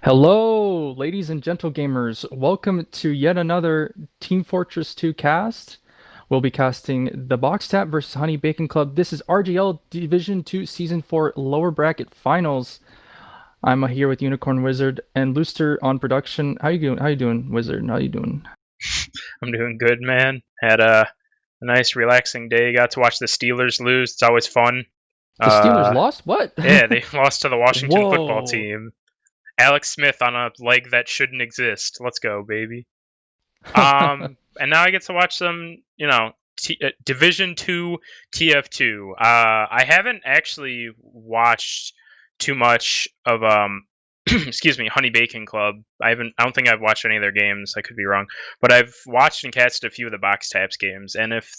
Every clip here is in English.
Hello, ladies and gentle gamers. Welcome to yet another Team Fortress 2 cast. We'll be casting the Box Tap versus Honey Bacon Club. This is RGL Division 2 Season 4 Lower Bracket Finals. I'm here with Unicorn Wizard and Looster on production. How you doing? How you doing, Wizard? How you doing? I'm doing good, man. Had a nice, relaxing day. Got to watch the Steelers lose. It's always fun. The Steelers Uh, lost? What? yeah, they lost to the Washington football Whoa. team. Alex Smith on a leg that shouldn't exist. Let's go, baby. And now I get to watch some, Division Two TF2. I haven't actually watched too much of excuse me, Honey Bacon Club. I don't think I've watched any of their games. I could be wrong, but I've watched and casted a few of the Box Taps games. And if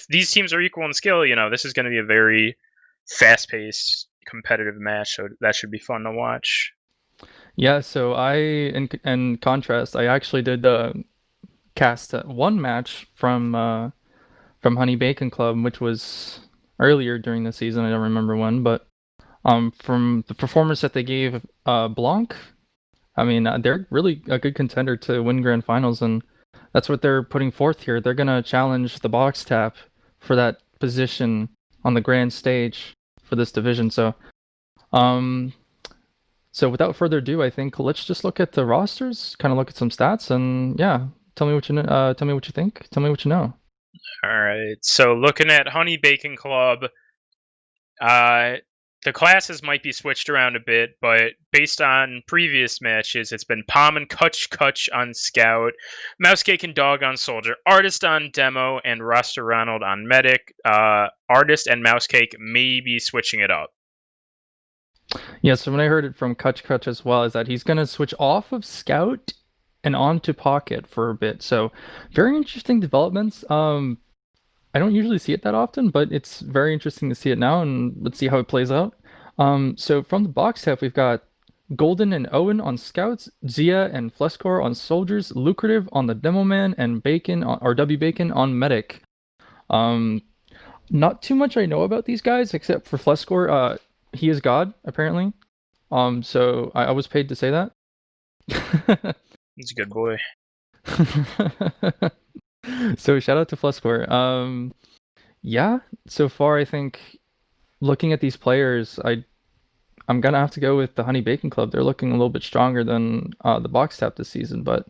these teams are equal in skill, this is going to be a very fast-paced, competitive match. So that should be fun to watch. Yeah, so in contrast, I actually did cast one match from Honey Bacon Club, which was earlier during the season. I don't remember when, but from the performance that they gave Blanc, I mean, they're really a good contender to win grand finals, and that's what they're putting forth here. They're gonna challenge the Box Tap for that position on the grand stage for this division. Um, so without further ado, I think let's just look at the rosters, kind of look at some stats, and yeah, tell me what you think, tell me what you know. All right. So looking at Honey Bacon Club, uh, the classes might be switched around a bit, but based on previous matches, it's been Palm and Kutch Kutch on Scout, Mousecake and Dog on Soldier, Artist on Demo, and Roster Ronald on Medic. Artist and Mousecake may be switching it up. Yeah, so when I heard it from Kutch Kutch as well, is that he's gonna switch off of Scout and onto Pocket for a bit. So very interesting developments. I don't usually see it that often, but it's very interesting to see it now, and let's see how it plays out. So from the box tap, we've got Golden and Owen on Scouts, Zia and Flescore on Soldiers, Lucrative on the Demo Man, and Bacon on, or W Bacon on Medic. Um, Not too much I know about these guys except for Flescore. He is God apparently. So I was paid to say that. He's a good boy. So shout out to Flescore. Yeah, so far I think looking at these players, I'm gonna have to go with the Honey Bacon Club. They're looking a little bit stronger than the Box Tap this season, but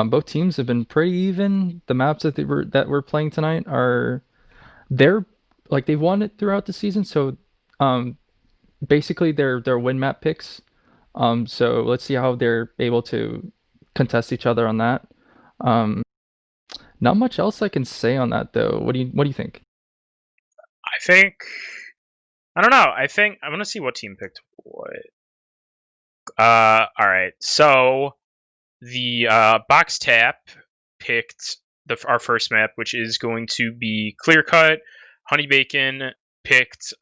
both teams have been pretty even. The maps that we're playing tonight they're like they've won it throughout the season, so um basically they're win map picks. So let's see how they're able to contest each other on that. Um, Not much else I can say on that though. What do you think? I think. I don't know. I think I want to see what team picked what. All right. So the box tap picked our first map, which is going to be Clear Cut. Honey Bacon picked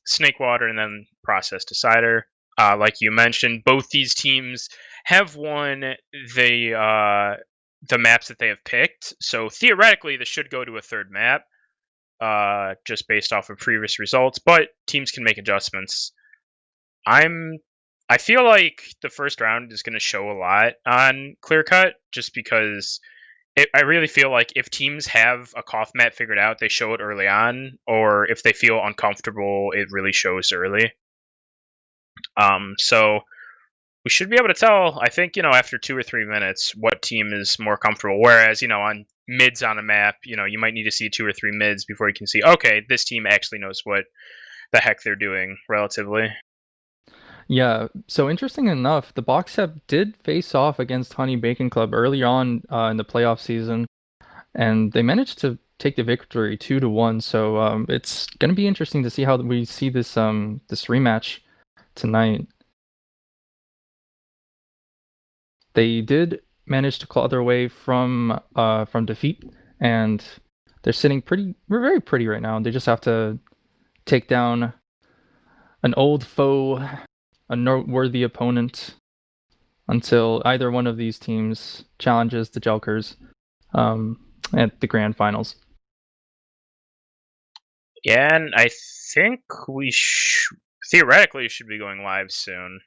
Snake Water and then Process Decider. Like you mentioned, both these teams have won the maps that they have picked. So theoretically, this should go to a third map, just based off of previous results. But teams can make adjustments. I'm I feel like the first round is going to show a lot on Clear Cut, just because I really feel like if teams have a Koth map figured out, they show it early on, or if they feel uncomfortable, it really shows early. So we should be able to tell, I think, after 2 or 3 minutes, what team is more comfortable. Whereas, on mids on a map, you might need to see 2 or 3 mids before you can see, okay, this team actually knows what the heck they're doing relatively. Yeah, so interesting enough, the Box Tap did face off against Honey Bacon Club early on in the playoff season, and they managed to take the victory 2-1. So it's gonna be interesting to see how we see this rematch tonight. They did manage to claw their way from defeat, and they're sitting we're very pretty right now. They just have to take down an old foe, a noteworthy opponent, until either one of these teams challenges the Jelkers at the grand finals. Yeah, and I think we theoretically should be going live soon.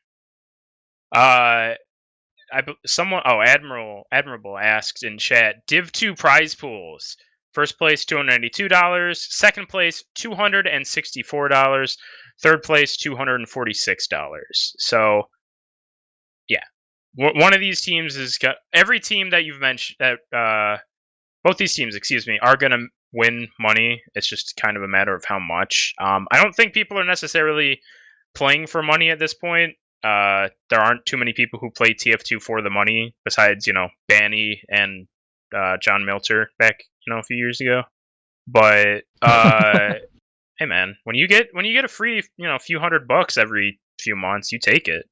Admirable asks in chat, Div 2 prize pools. First place $292, second place $264, third place $246. So yeah, one of these teams is got every team that you've mentioned that both these teams, excuse me, are gonna win money. It's just kind of a matter of how much. I don't think people are necessarily playing for money at this point. There aren't too many people who play TF2 for the money, besides Banny and John Milter back a few years ago. But hey man, when you get a free a few $100 every few months, you take it.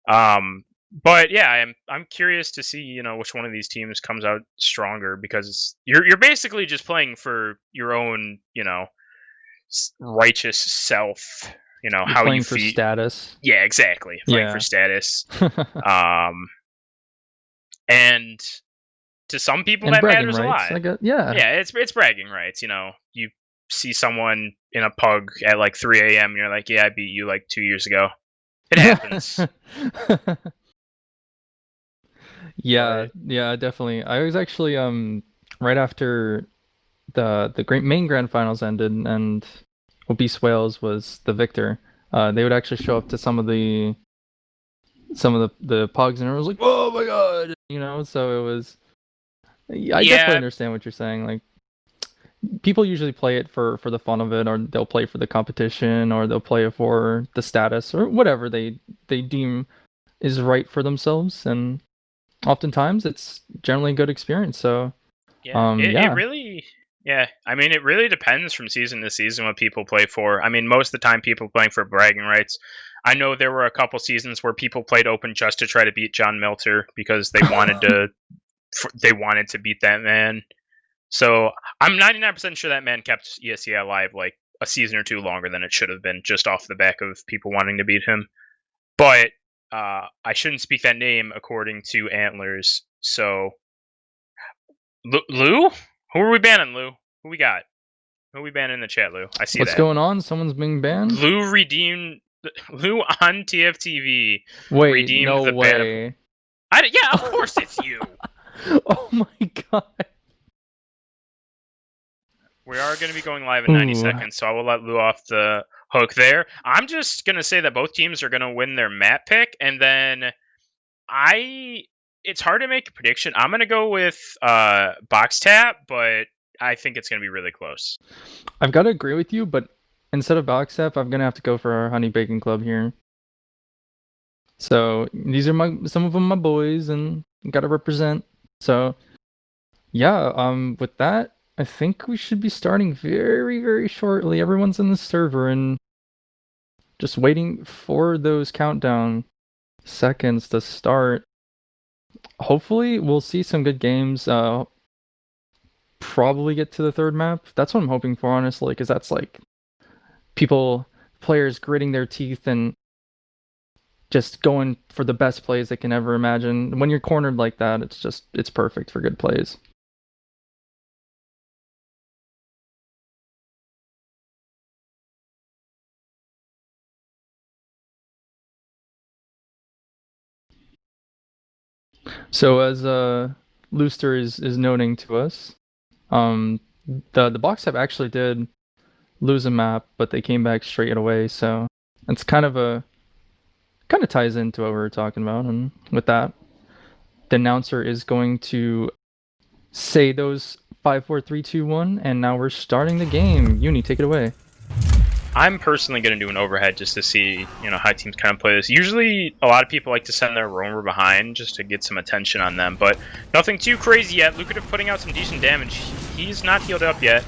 But yeah, I'm curious to see which one of these teams comes out stronger, because you're basically just playing for your own righteous self. You're How playing you for feel. status. Yeah, exactly. Playing for status. And to some people and that bragging matters rights, a lot. I guess, yeah. Yeah, it's bragging rights. You see someone in a pug at like 3 a.m. and you're like, yeah, I beat you like 2 years ago. It happens. Yeah, yeah, definitely. I was actually right after the main grand finals ended and Obese Whales was the victor. They would actually show up to some of the pogs, and it was like, oh my god, So it was. I definitely understand what you're saying. Like, people usually play it for the fun of it, or they'll play for the competition, or they'll play it for the status, or whatever they deem is right for themselves, and oftentimes it's generally a good experience. So it really, I mean, it really depends from season to season what people play for. I mean, most of the time people playing for bragging rights. I know there were a couple seasons where people played open just to try to beat John Milter because they wanted to beat that man. So I'm 99% sure that man kept ESEA alive like a season or two longer than it should have been, just off the back of people wanting to beat him. But I shouldn't speak that name according to Antlers. So Lou? Who are we banning, Lou? Who we got? Who are we banning in the chat, Lou? I see what's going on? Someone's being banned? Lou on TFTV. Wait, redeemed no the way. Yeah, of course it's you. Oh my god. We are going to be going live in 90 seconds, so I will let Lou off the hook there. I'm just going to say that both teams are going to win their map pick, and then it's hard to make a prediction. I'm going to go with Box Tap, but I think it's going to be really close. I've got to agree with you, but instead of Box Tap, I'm going to have to go for our Honey Bacon Club here. So these are some of them my boys, and got to represent. So yeah, with that, I think we should be starting very, very shortly. Everyone's in the server and just waiting for those countdown seconds to start. Hopefully, we'll see some good games. Probably get to the third map. That's what I'm hoping for, honestly, because that's like players gritting their teeth and just going for the best plays they can ever imagine. When you're cornered like that, it's perfect for good plays. So as Looster is noting to us, the box type actually did lose a map, but they came back straight away. So it's kind of ties into what we were talking about. And with that, the announcer is going to say those 5, 4, 3, 2, 1, and now we're starting the game. Uni, take it away. I'm personally going to do an overhead just to see, how teams kind of play this. Usually, a lot of people like to send their roamer behind just to get some attention on them, but nothing too crazy yet. Lucrative putting out some decent damage. He's not healed up yet.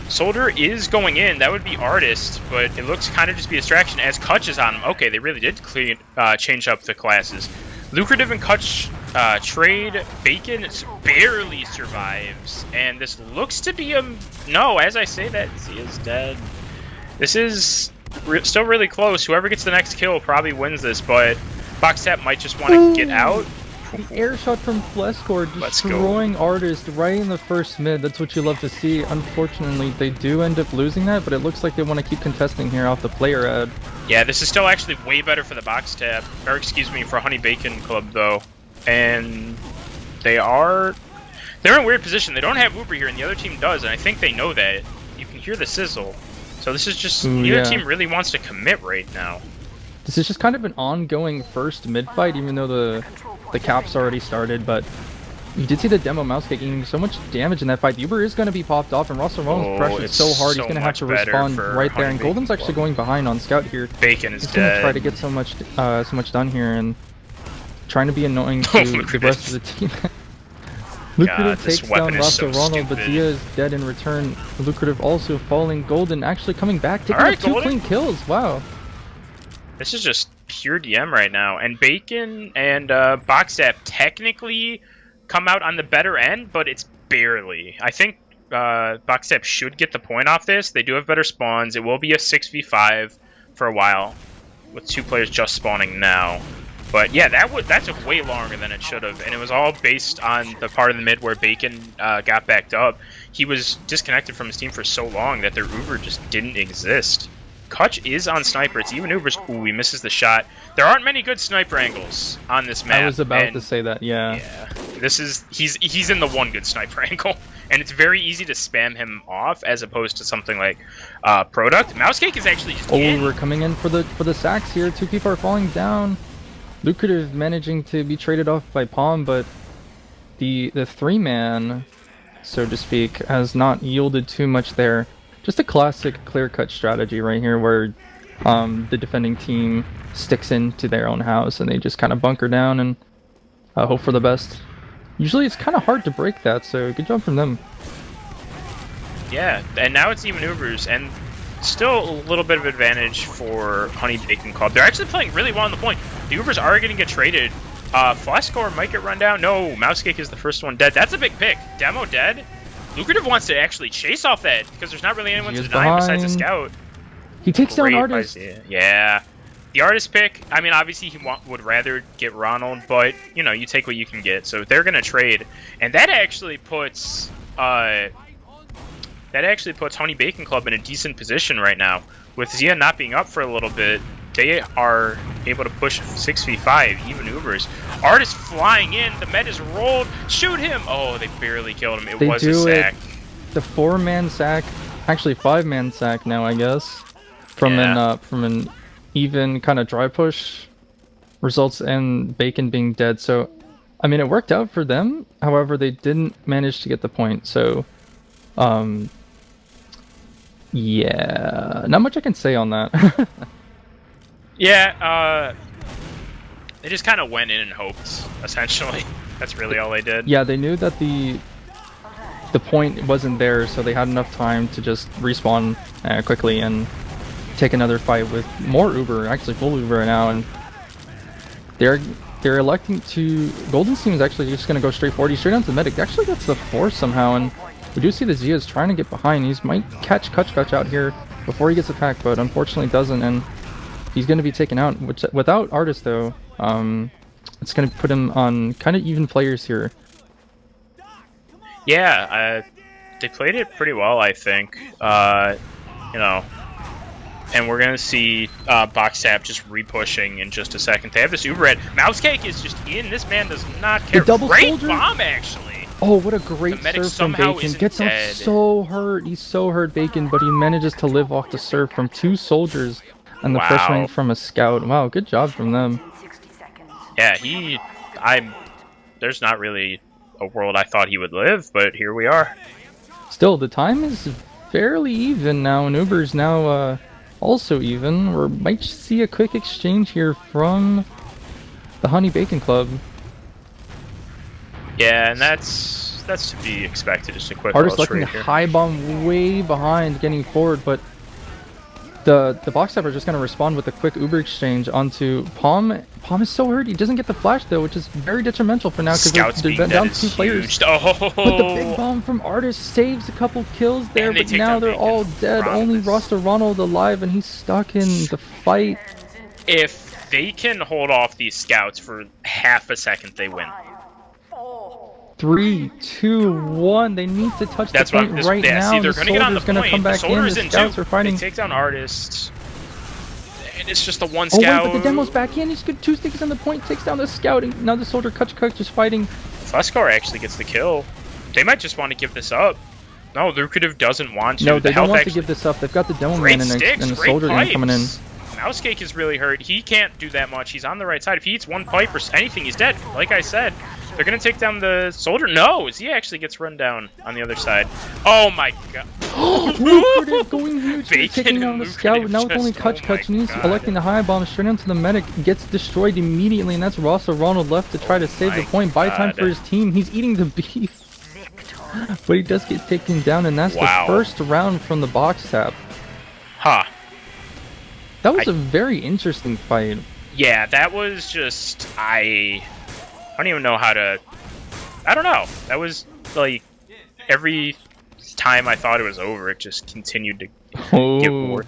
Soldier is going in. That would be Artist, but it looks kind of just be a distraction as Kutch is on him. Okay, they really did change up the classes. Lucrative and Kutch trade. Bacon barely survives, and this looks to be a... No, as I say that, he is dead. This is still really close. Whoever gets the next kill probably wins this, but Box Tap might just want to get out. The air shot from Flescore destroying Artist right in the first mid. That's what you love to see. Unfortunately, they do end up losing that, but it looks like they want to keep contesting here off the player ad. Yeah, this is still actually way better for the box tap, or excuse me, for Honey Bacon Club though. And they're in a weird position. They don't have Uber here, and the other team does, and I think they know that. You can hear the sizzle. So this is just neither team really wants to commit right now. This is just kind of an ongoing first mid fight, even though the cap's already started, but you did see the demo mouse taking so much damage in that fight. The Uber is going to be popped off, and Russell Rollins pressured so hard, he's going to have to respond right there. And Golden's actually going behind on Scout here. Bacon is he's dead. He's going to try to get so much done here, and trying to be annoying to the rest of the team. Lucrative takes down Russell Ronald, but Zia is dead in return. Lucrative also falling. Golden actually coming back, taking up 2 clean kills. Wow. This is just pure DM right now. And Bacon and Boxstep technically come out on the better end, but it's barely. I think Boxstep should get the point off this. They do have better spawns. It will be a 6v5 for a while, with 2 players just spawning now. But yeah, that took way longer than it should have, and it was all based on the part of the mid where Bacon got backed up. He was disconnected from his team for so long that their Uber just didn't exist. Kutch is on sniper. It's even Uber's. Ooh, he misses the shot. There aren't many good sniper angles on this map. I was about to say that. Yeah. This is he's in the one good sniper angle, and it's very easy to spam him off as opposed to something like Product. Mousecake is actually just we're coming in for the sacks here. 2 people are falling down. Lucrative managing to be traded off by Palm, but the 3-man, so to speak, has not yielded too much there. Just a classic clear-cut strategy right here where the defending team sticks into their own house and they just kind of bunker down and hope for the best. Usually it's kind of hard to break that, so good job from them. Yeah, and now it's even Ubers, and still a little bit of advantage for Honey Bacon Club. They're actually playing really well on the point. The Ubers are going to get traded. Flescore might get run down. No, Mousecake is the first one dead. That's a big pick. Demo dead. Lucrative wants to actually chase off that because there's not really anyone to deny besides a Scout. He takes down Artist. Yeah. The Artist pick, I mean, obviously he would rather get Ronald, but, you know, you take what you can get. So they're going to trade. And that actually puts Honey Bacon Club in a decent position right now. With Zia not being up for a little bit, they are able to push 6v5, even Ubers. Artist flying in, the med is rolled, shoot him! Oh, they barely killed him. It was a sack. The 4-man sack, actually 5-man sack now, I guess, from an even kind of dry push, results in Bacon being dead. So, I mean, it worked out for them. However, they didn't manage to get the point. So, yeah, not much I can say on that. Yeah, they just kind of went in and hoped, essentially. That's really all they did. Yeah, they knew that the point wasn't there, so they had enough time to just respawn quickly and take another fight with more Uber, actually full Uber now, and they're electing to... Golden's team is actually just going to go straight forward. Straight onto the medic. Actually gets the force somehow, and we do see the Zia's trying to get behind. He might catch Kutch out here before he gets attacked, but unfortunately doesn't, and he's going to be taken out. Which, without Artist, though, it's going to put him on kind of even players here. Yeah, they played it pretty well, I think. You know, and we're going to see Boxtap just repushing in just a second. They have this Uber red. Mousecake is just in. This man does not care. The double Great soldier bomb, actually. Oh, what a great serve from Bacon. Gets up so hurt. He's so hurt, Bacon, but he manages to live off the serve from 2 soldiers and the pressuring from a Scout. Wow, good job from them. Yeah, there's not really a world I thought he would live, but here we are. Still, the time is fairly even now, and Uber's now also even. We might see a quick exchange here from the Honey Bacon Club. Yeah, and that's to be expected. Just a quick Artist looking to high bomb way behind, getting forward, but the box type are just going to respond with a quick Uber exchange onto Palm. Palm is so hurt, he doesn't get the flash though, which is very detrimental for now because they're down 2 players. Oh. But the big bomb from Artist saves a couple kills there, but now they're all dead. Only Roster Ronald alive, and he's stuck in the fight. If they can hold off these scouts for half a second, they win. 3, 2, 1. They need to touch the point right now. See, they're going to get on the point. Come back the soldier's in. The scouts too. are fighting. They take down artists. And it's just the one Oh scout. wait, but the demo's back in. He's got 2 sticks on the point. Takes down the scout. And now the soldier Kutch just fighting. Fuscar actually gets the kill. They might just want to give this up. No, Lucrative doesn't want to. No, they don't want to give this up. They've got the demo man and the soldier gun coming in. Mousecake is really hurt. He can't do that much. He's on the right side. If he eats one pipe or anything, he's dead. Like I said, they're going to take down the soldier. No, he actually gets run down on the other side. Oh my god. Lucrative going huge. Bacon taking down the scout. Now it's only Kutch. And he's electing the high bomb straight onto the medic. Gets destroyed immediately. And that's Rosso Ronald left to try to save the point. Buy time for his team. He's eating the beef. But he does get taken down. And that's the first round from the box tap. Huh. That was a very interesting fight. Yeah, that was just... I don't even know how to... I don't know. That was, like, every time I thought it was over, it just continued to get worse.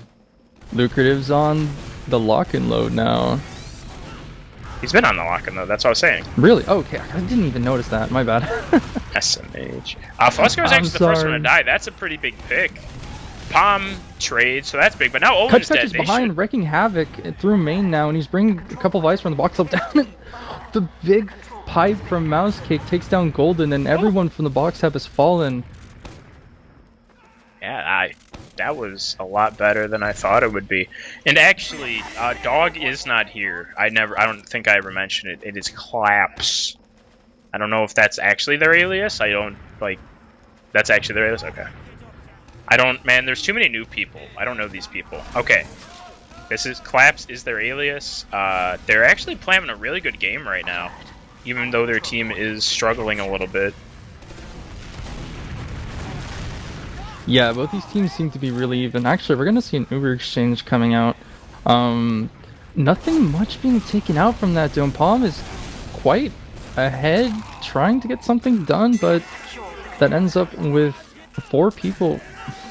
Lucrative's on the lock-and load now. He's been on the lock-and load, that's what I was saying. Really? Okay, I didn't even notice that. My bad. SMH. Fuscar was actually the first one to die. That's a pretty big pick. Palm trade, so that's big, but now Owen's dead. Kutch is behind, wrecking havoc through main now, and he's bringing a couple of ice from the box up down. The big pipe from Mousecake takes down Golden, and everyone from the box tap has fallen. Yeah, that was a lot better than I thought it would be. And actually, Dog is not here. I don't think I ever mentioned it. It is Claps. I don't know if that's actually their alias. That's actually their alias? Okay. Man, there's too many new people. I don't know these people. Okay. Claps is their alias. They're actually playing a really good game right now, even though their team is struggling a little bit. Yeah, both these teams seem to be really even. Actually, we're going to see an Uber exchange coming out. Nothing much being taken out from that dome. Palm is quite ahead, trying to get something done, but that ends up with 4 people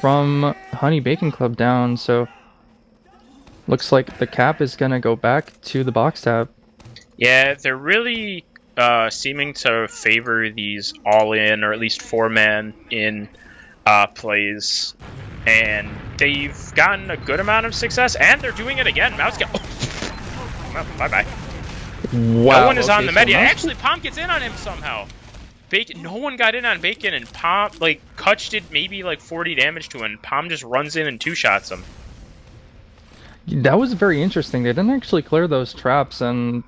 from Honey Bacon Club down, so looks like the cap is gonna go back to the box tap. Yeah, they're really seeming to favor these all-in, or at least 4-man in plays, and they've gotten a good amount of success, and they're doing it again. Bye-bye. Wow, no one is on the med yet. Actually, Palm gets in on him somehow. Bacon, no one got in on Bacon, and Palm, Kutch did maybe 40 damage to him, and Palm just runs in and 2-shots him. That was very interesting. They didn't actually clear those traps, and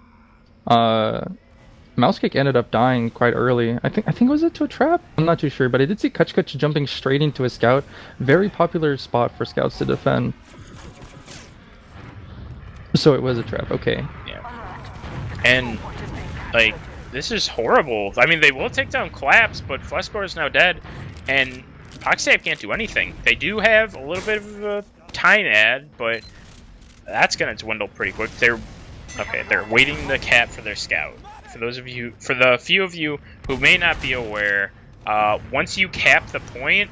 Mousecake ended up dying quite early. I think was it to a trap? I'm not too sure, but I did see Kutch jumping straight into a scout. Very popular spot for scouts to defend. So it was a trap, okay. Yeah. And, this is horrible. I mean, they will take down Claps, but Fuscar is now dead, and Boxtap can't do anything. They do have a little bit of a time ad, but that's gonna dwindle pretty quick. They're waiting the cap for their scout. For the few of you who may not be aware, once you cap the point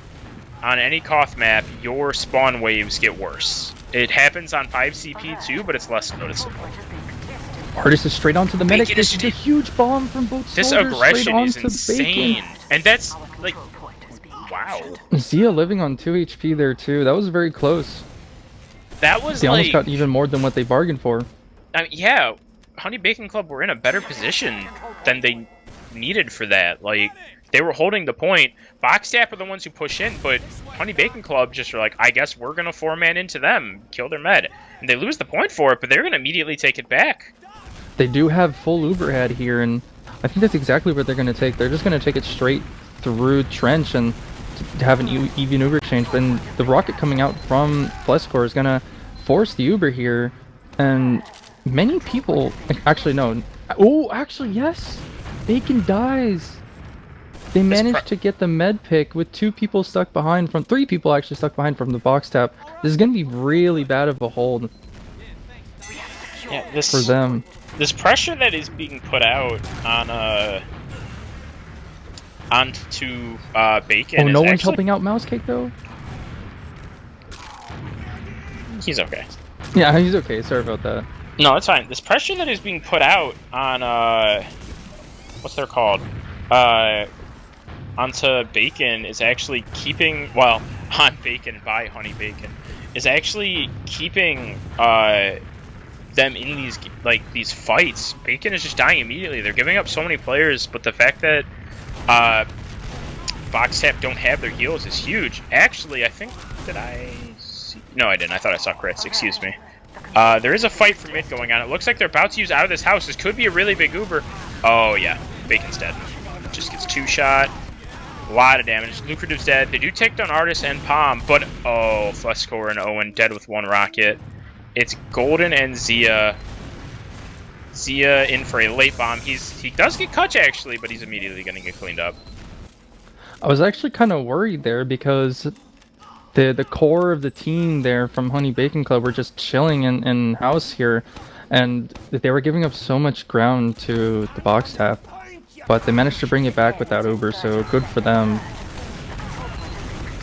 on any Koth map, your spawn waves get worse. It happens on 5CP too, but it's less noticeable. Artist is straight onto the medic. This is a huge bomb from both this soldiers. Aggression is insane. Bacon. And that's, wow. Zia living on 2 HP there too. That was very close. That was they almost got even more than what they bargained for. Yeah, Honey Bacon Club were in a better position than they needed for that. They were holding the point. Boxtap are the ones who push in, but Honey Bacon Club just are I guess we're going to 4-man into them, kill their med. And they lose the point for it, but they're going to immediately take it back. They do have full Uber head here, and I think that's exactly what they're going to take. They're just going to take it straight through Trench and have an even Uber exchange. But the rocket coming out from Flescore is going to force the Uber here, and many people... Actually, no. Oh, actually, yes! Bacon dies! They managed to get the med pick with 2 people stuck behind from... 3 people actually stuck behind from the box tap. This is going to be really bad of a hold for them. This pressure that is being put out on onto Bacon. Oh, no one's helping out Mousecake though. He's okay. Yeah, he's okay. Sorry about that. No, it's fine. This pressure that is being put out on what's they're called? Onto Bacon is actually keeping, well, on Bacon by Honey Bacon, is actually keeping them in these fights. Bacon is just dying immediately. They're giving up so many players, but the fact that Box Tap don't have their heals is huge. Actually, I think, did I see? No, I didn't. I thought I saw crits. Excuse me. There is a fight for mid going on. It looks like they're about to use out of this house. This could be a really big Uber. Oh, yeah. Bacon's dead. Just gets 2-shot. A lot of damage. Lucrative's dead. They do take down Artis and Palm, but oh, Flescore and Owen dead with 1 rocket. It's Golden and Zia. Zia in for a late bomb. He does get Kutch actually, but he's immediately going to get cleaned up. I was actually kind of worried there because the core of the team there from Honey Bacon Club were just chilling in house here, and they were giving up so much ground to the box tap, but they managed to bring it back without Uber, so good for them.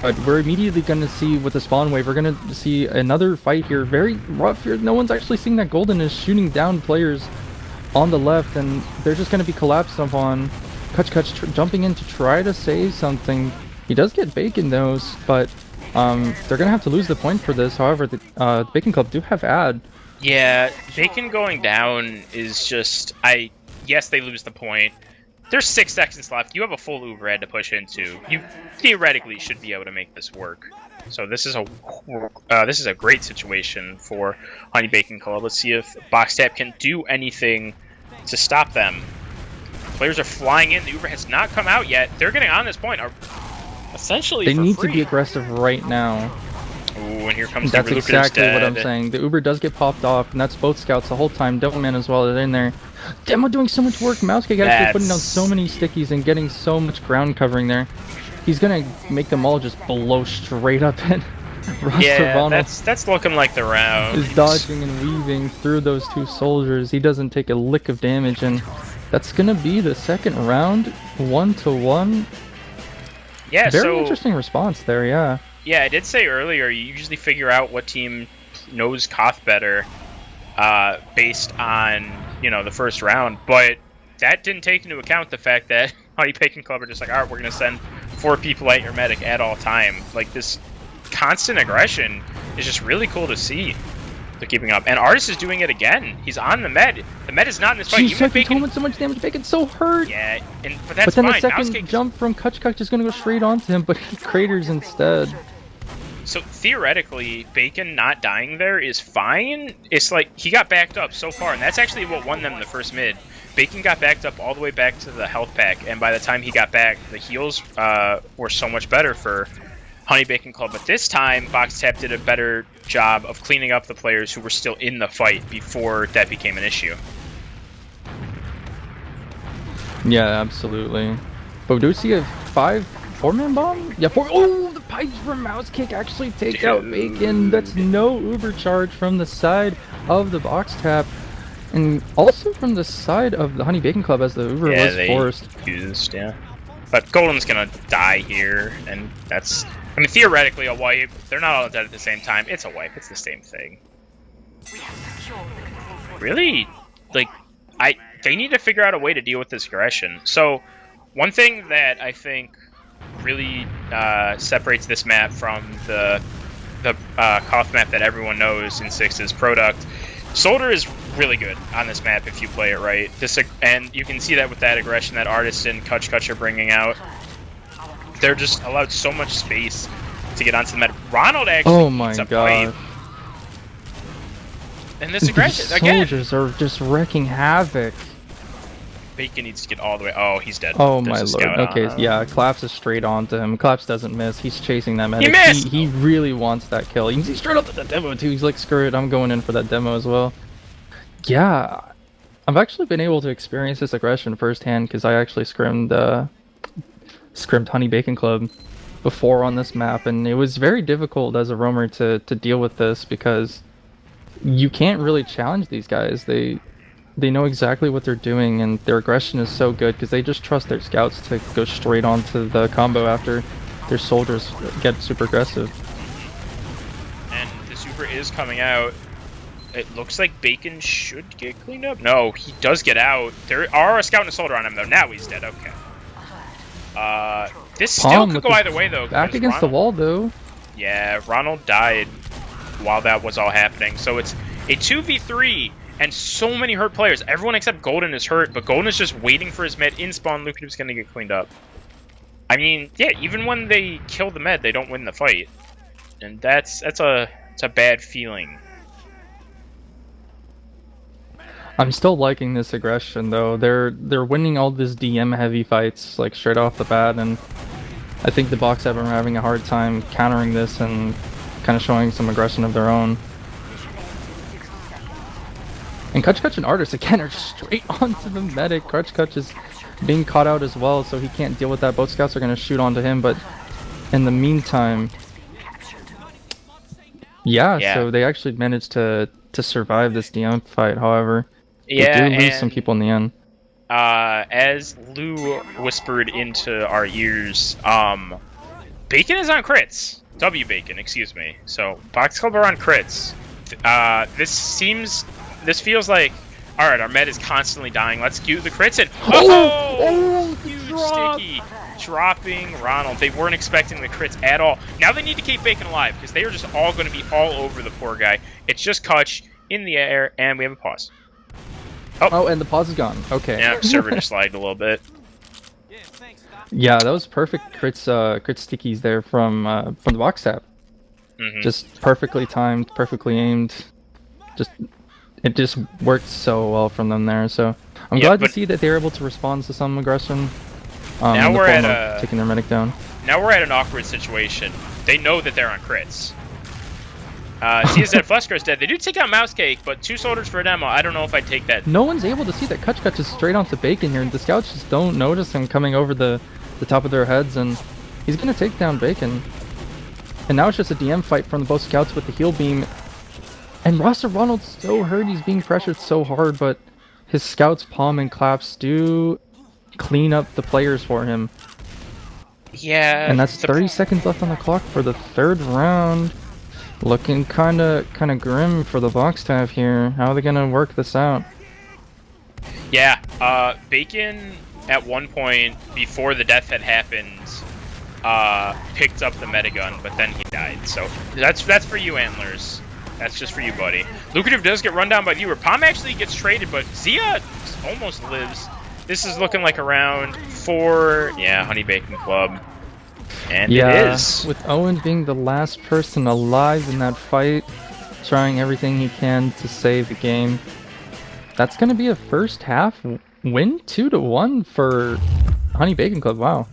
But we're immediately going to see with the spawn wave, we're going to see another fight here, very rough here. No one's actually seeing that Golden is shooting down players on the left, and they're just going to be collapsed upon. Kutch jumping in to try to save something. He does get Bacon though, but they're gonna have to lose the point for this. However, the Bacon Club do have ad. Yeah, Bacon going down is just yes, they lose the point. There's 6 seconds left. You have a full Uber ad to push into. You theoretically should be able to make this work. So this is a great situation for Honey Bacon Club. Let's see if Box Tap can do anything to stop them. Players are flying in. The Uber has not come out yet. They're getting on this point. Essentially, they need free. to be aggressive right now. Ooh, and here comes that's the exactly dead. what I'm saying. The Uber does get popped off, and that's both scouts the whole time. Devilman as well. They're in there. Demo doing so much work. Mousekick actually putting down so many stickies and getting so much ground covering there. He's gonna make them all just blow straight up in. Yeah, that's looking like the round. Is dodging and weaving through those 2 soldiers. He doesn't take a lick of damage, and that's gonna be the second round, 1-1. Yeah, very interesting response there. Yeah. Yeah, I did say earlier. You usually figure out what team knows Koth better, based on the first round, but that didn't take into account the fact that Honey Bacon Club are just like, all right, we're gonna send 4 people at your medic at all time. Like this constant aggression is just really cool to see. They're keeping up, and Artis is doing it again. He's on the med. The med is not in this fight. Jeez, Bacon so much damage. Bacon's so hurt. Yeah, but that's then fine. The second jump from Kutch is gonna go straight onto him, but he craters instead. So theoretically, Bacon not dying there is fine. It's like he got backed up so far, and that's actually what won them the first mid. Bacon got backed up all the way back to the health pack, and by the time he got back, the heals were so much better for Honey Bacon Club. But this time, Box Tap did a better job of cleaning up the players who were still in the fight before that became an issue. Yeah, absolutely. But do we see a 4-man bomb? Yeah, 4. Oh, the pipes from Mousekick actually take out Bacon. That's no Uber charge from the side of the Box Tap. And also from the side of the Honey Bacon Club as the Uber was forced. Yeah. But Golden's gonna die here, and that's... I mean, theoretically, a wipe. They're not all dead at the same time. It's a wipe. It's the same thing. Really? Like, they need to figure out a way to deal with this aggression. So, one thing that I think really separates this map from the Koth map that everyone knows in 6 is Product. Soldier is really good on this map if you play it right. And you can see that with that aggression that Artis and Kutch are bringing out. They're just allowed so much space to get onto the map. Ronald actually eats a pipe. And this aggression, again. Soldiers are just wrecking havoc. Bacon needs to get all the way. Oh, he's dead. Oh my lord. Okay, yeah, Claps is straight onto him. Claps doesn't miss. He's chasing that medic. He missed! He really wants that kill. You can see straight up at the demo too. He's like, screw it, I'm going in for that demo as well. Yeah, I've actually been able to experience this aggression firsthand because I actually scrimmed Honey Bacon Club before on this map, and it was very difficult as a roamer to deal with this because you can't really challenge these guys. They know exactly what they're doing, and their aggression is so good because they just trust their scouts to go straight onto the combo after their soldiers get super aggressive. And the super is coming out. It looks like Bacon should get cleaned up. No, he does get out. There are a scout and a soldier on him, though. Now he's dead. Okay. This still could go either way, though. Back against the wall, though. Yeah, Ronald died while that was all happening. So it's a 2v3, and so many hurt players. Everyone except Golden is hurt, but Golden is just waiting for his med. In spawn, Lucrative's going to get cleaned up. I mean, yeah, even when they kill the med, they don't win the fight. And that's a bad feeling. I'm still liking this aggression, though. They're winning all these DM heavy fights like straight off the bat, and I think the box have been having a hard time countering this and kind of showing some aggression of their own. And Kutch and Artis again are just straight onto the medic. Kutch is being caught out as well, so he can't deal with that. Both scouts are going to shoot onto him, but in the meantime, yeah, so they actually managed to survive this DM fight. However, they do lose some people in the end. As Lou whispered into our ears, Bacon is on crits. W Bacon, excuse me. So Box Club are on crits. This feels like, all right, our med is constantly dying. Let's queue the crits in. Oh, huge sticky. Dropping Ronald. They weren't expecting the crits at all. Now they need to keep Bacon alive because they are just all going to be all over the poor guy. It's just Kutch in the air, and we have a pause. Oh, and the pause is gone. Okay. Yeah, server just lagged a little bit. Yeah, that was perfect crit stickies there from the box tap. Just perfectly timed, perfectly aimed. It just worked so well from them there. So I'm glad to see that they're able to respond to some aggression. Now we're at taking their medic down. Now we're at an awkward situation. They know that they're on crits. CZ Flesker is dead. They do take out Mouse Cake, but 2 soldiers for a demo. I don't know if I'd take that. No one's able to see that Kutch is straight onto Bacon here, and the scouts just don't notice him coming over the top of their heads, and he's gonna take down Bacon. And now it's just a DM fight from the both scouts with the heal beam. And Roster Ronald's so hurt, he's being pressured so hard, but his scouts palm and claps do clean up the players for him. Yeah. And that's 30 seconds left on the clock for the 3rd round. Looking kinda grim for the box tab here. How are they gonna work this out? Yeah, Bacon at one point before the death had happened picked up the metagun, but then he died. So that's for you, Antlers. That's just for you, buddy. Lucrative does get run down by viewer. Palm actually gets traded, but Zia almost lives. This is looking like around 4. Yeah, Honey Bacon Club. And it is. With Owen being the last person alive in that fight, trying everything he can to save the game. That's going to be a first half win, 2-1 for Honey Bacon Club. Wow.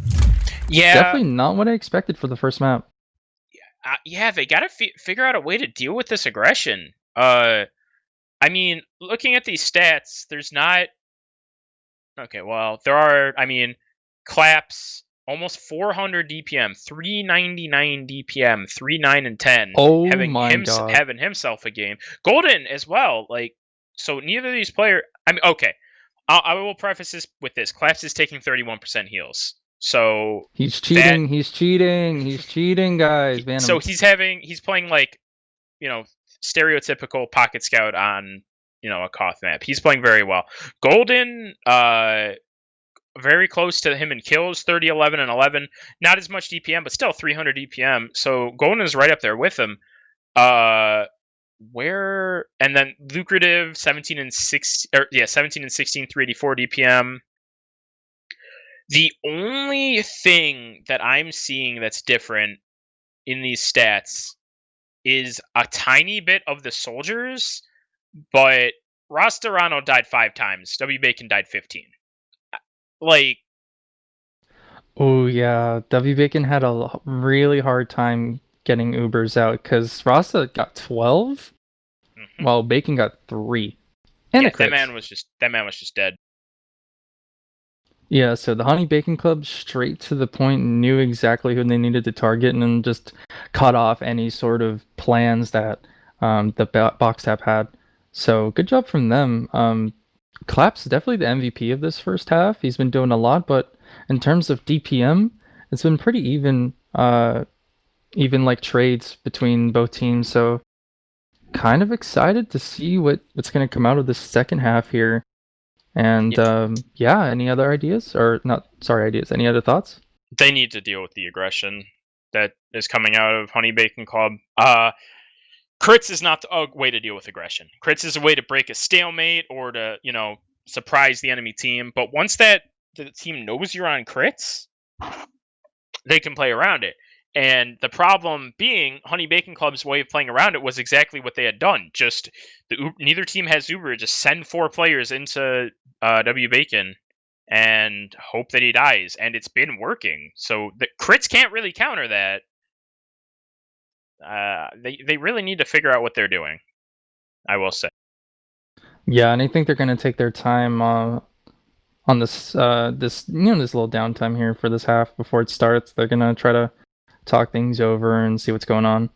Yeah. Definitely not what I expected for the first map. Yeah, they got to figure out a way to deal with this aggression. I mean, looking at these stats, there's not... Okay, well, there are, I mean, Claps... Almost 400 DPM, 399 DPM, 3, 9, and 10. Oh my god. Having himself a game. Golden as well. Like, so neither of these players. I mean, okay. I will preface this with this: Claps is taking 31% heals. So he's cheating. He's cheating, guys. So he's playing like, stereotypical pocket scout on, a Koth map. He's playing very well. Golden, very close to him in kills, 30, 11, and 11. Not as much DPM, but still 300 DPM. So Golden is right up there with him. And then Lucrative, 17 and 16, 384 DPM. The only thing that I'm seeing that's different in these stats is a tiny bit of the soldiers, but Rostarano died 5 times. W Bacon died 15. Like, oh yeah, W Bacon had a really hard time getting Ubers out because Rasta got 12, while Bacon got 3. And that man was just dead. Yeah, so the Honey Bacon Club straight to the point, knew exactly who they needed to target, and then just cut off any sort of plans that the box tap had. So good job from them. Clap's definitely the MVP of this first half. He's been doing a lot, but in terms of DPM, it's been pretty even like trades between both teams. So kind of excited to see what's going to come out of the second half here. And yeah, any other ideas or not? Sorry, ideas. Any other thoughts? They need to deal with the aggression that is coming out of Honey Bacon Club. Crits is not a way to deal with aggression. Crits is a way to break a stalemate or to, surprise the enemy team. But once the team knows you're on crits, they can play around it. And the problem being, Honey Bacon Club's way of playing around it was exactly what they had done. Just neither team has Uber. Just send 4 players into W Bacon and hope that he dies. And it's been working. So the crits can't really counter that. They really need to figure out what they're doing, I will say. Yeah, and I think they're going to take their time on this this this little downtime here for this half before it starts. They're going to try to talk things over and see what's going on.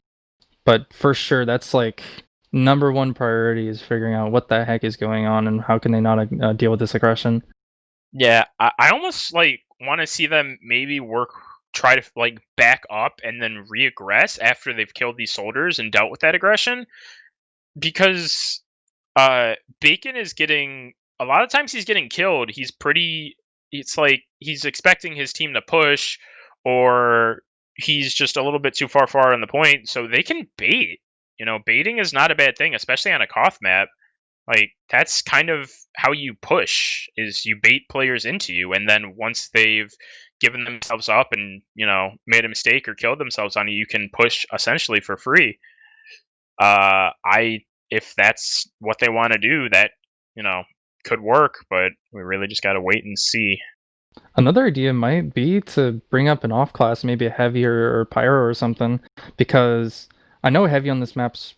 But for sure, that's like number one priority is figuring out what the heck is going on and how can they not deal with this aggression. Yeah, I almost want to see them maybe try to back up and then reaggress after they've killed these soldiers and dealt with that aggression, because Bacon is getting a lot of times he's getting killed. It's like he's expecting his team to push, or he's just a little bit too far on the point, so they can bait. Baiting is not a bad thing, especially on a Koth map. That's kind of how you push, is you bait players into you, and then once they've given themselves up and, made a mistake or killed themselves on you, you can push essentially for free. If that's what they want to do, that, could work, but we really just got to wait and see. Another idea might be to bring up an off class, maybe a heavy or pyro or something, because I know heavy on this map's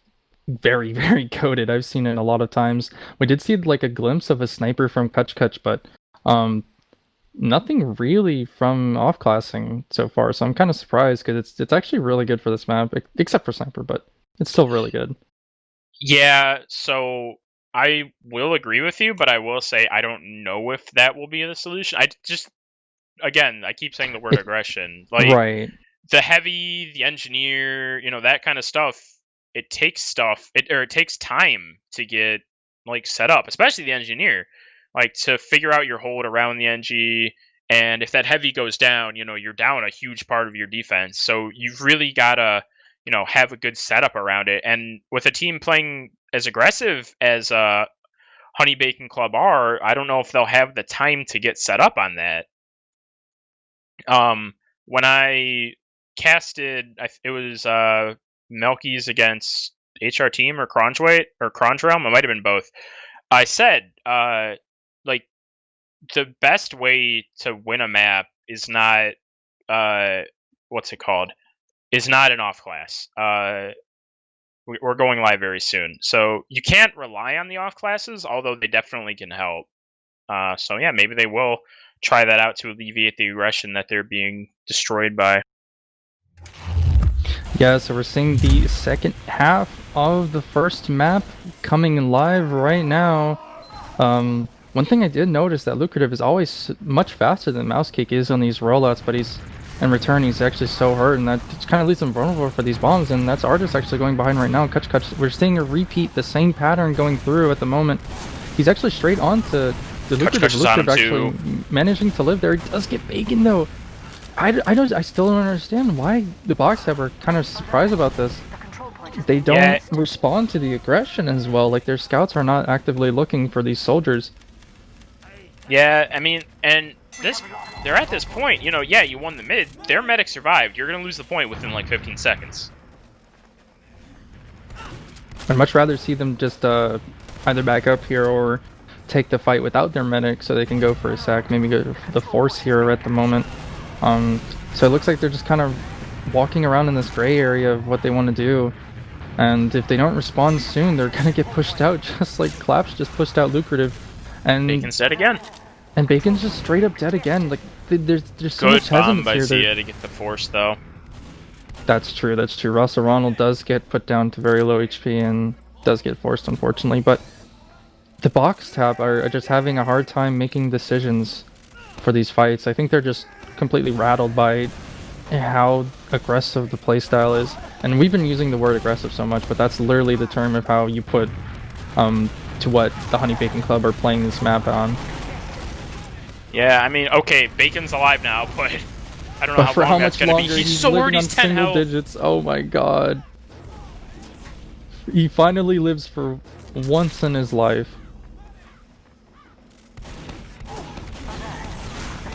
very, very coded. I've seen it a lot of times. We did see like a glimpse of a sniper from Kutch, but nothing really from off classing so far. So I'm kind of surprised because it's actually really good for this map, except for sniper, but it's still really good. Yeah, so I will agree with you, but I will say I don't know if that will be the solution. I keep saying the word aggression. Right. The heavy, the engineer, that kind of stuff. It takes it takes time to get set up, especially the engineer, to figure out your hold around the NG. And if that heavy goes down, you're down a huge part of your defense. So you've really gotta, have a good setup around it. And with a team playing as aggressive as Honey Bacon Club are, I don't know if they'll have the time to get set up on that. When I casted, it was Melky's against HR Team or Cronjweight or Cronjrealm. It might have been both. I said, the best way to win a map is not, what's it called? Is not an off class. We're going live very soon, so you can't rely on the off classes, although they definitely can help. So yeah, maybe they will try that out to alleviate the aggression that they're being destroyed by. Yeah, so we're seeing the second half of the first map coming live right now. One thing I did notice that Lucrative is always much faster than Mousekick is on these rollouts, but in return he's actually so hurt, and that just kind of leaves him vulnerable for these bombs, and that's Artis actually going behind right now. Kutch, we're seeing a repeat, the same pattern going through at the moment. He's actually straight on to the Lucrative. Lucrative actually managing to live there. He does get Bacon though. I still don't understand why the box have are kind of surprised about this. They don't respond to the aggression as well. Like, their scouts are not actively looking for these soldiers. Yeah, I mean, and they're at this point, yeah, you won the mid. Their medic survived. You're going to lose the point within like 15 seconds. I'd much rather see them just either back up here or take the fight without their medic so they can go for a sack, maybe go for the force here at the moment. So it looks like they're just kind of walking around in this gray area of what they want to do. And if they don't respond soon, they're going to get pushed out, just like Claps just pushed out Lucrative. And Bacon's dead again. And Bacon's just straight up dead again. Like, there's so much hesitance by here. Zia to get the force, though. That's true, that's true. Russell Ronald does get put down to very low HP and does get forced, unfortunately. But the box tab are just having a hard time making decisions for these fights. I think they're just completely rattled by how aggressive the playstyle is. And we've been using the word aggressive so much, but that's literally the term of how you put to what the Honey Bacon Club are playing this map on. Yeah, I mean, okay, Bacon's alive now, but I don't know But for how how long that's much gonna be. longer? He's He's so living already on 10 single health. digits. Oh my god. He finally lives for once in his life.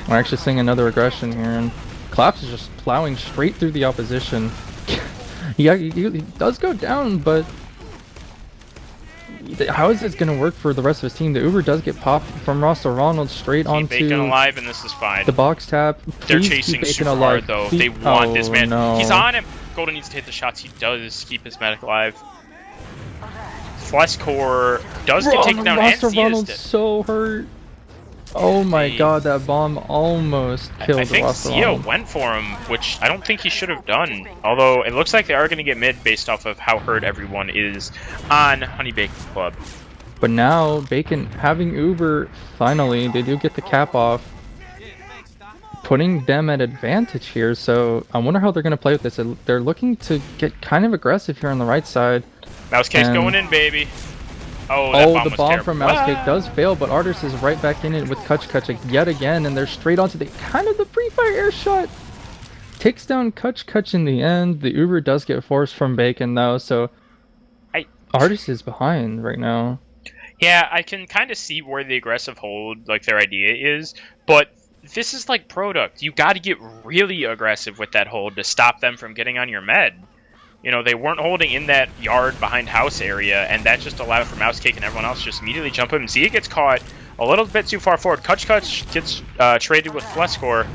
We're actually seeing another aggression here, and Claps is just plowing straight through the opposition. Yeah, he does go down, but how is this going to work for the rest of his team? The Uber does get popped from Ross Ronald straight Keep Bacon onto alive, and this is fine. the box tap. They're Please chasing keep Bacon super alive. hard, though. Please. They want this man. No. He's on him. Golden needs to hit the shots. He does keep his medic alive. Fleshcore does get taken down, and Ross Cia's Ronald's dead. so hurt. Oh my god, that bomb almost killed I think Ross Cia Ronald. went for him, which I don't think he should have done. Although it looks like they are going to get mid based off of how hurt everyone is on Honey Bacon Club. But now, Bacon having Uber, finally, they do get the cap off, putting them at advantage here. So I wonder how they're going to play with this. They're looking to get kind of aggressive here on the right side. Mouse Cake's And- going in, baby. Oh, that bomb the was bomb terrible. from Mouse Cake does fail, but Artis is right back in it with Kutch yet again, and they're straight onto the kind of the pre-fire air shot. Takes down Kutch in the end. The Uber does get forced from Bacon though, so Artis is behind right now. Yeah, I can kind of see where the aggressive hold, like their idea is, but this is like product. You got to get really aggressive with that hold to stop them from getting on your med. You know, they weren't holding in that yard behind house area, and that just allowed for Mouse Cake and everyone else just immediately jump him. Zia gets caught a little bit too far forward. Kutch gets traded with Fleshcore.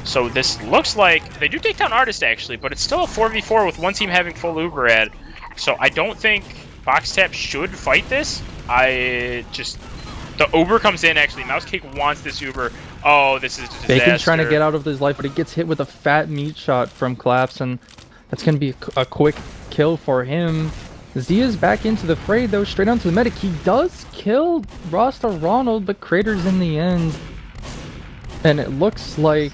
So this looks like they do take down Artist actually, but it's still a 4v4 with one team having full Uber at. So I don't think Box Tap should fight this. The Uber comes in actually. Mouse Cake wants this Uber. Oh, this is a disaster. Bacon's trying to get out of his life, but he gets hit with a fat meat shot from Claps, and that's going to be a quick kill for him. Zia's back into the fray though, straight onto the medic. He does kill Rasta Ronald, but Crater's in the end. And it looks like...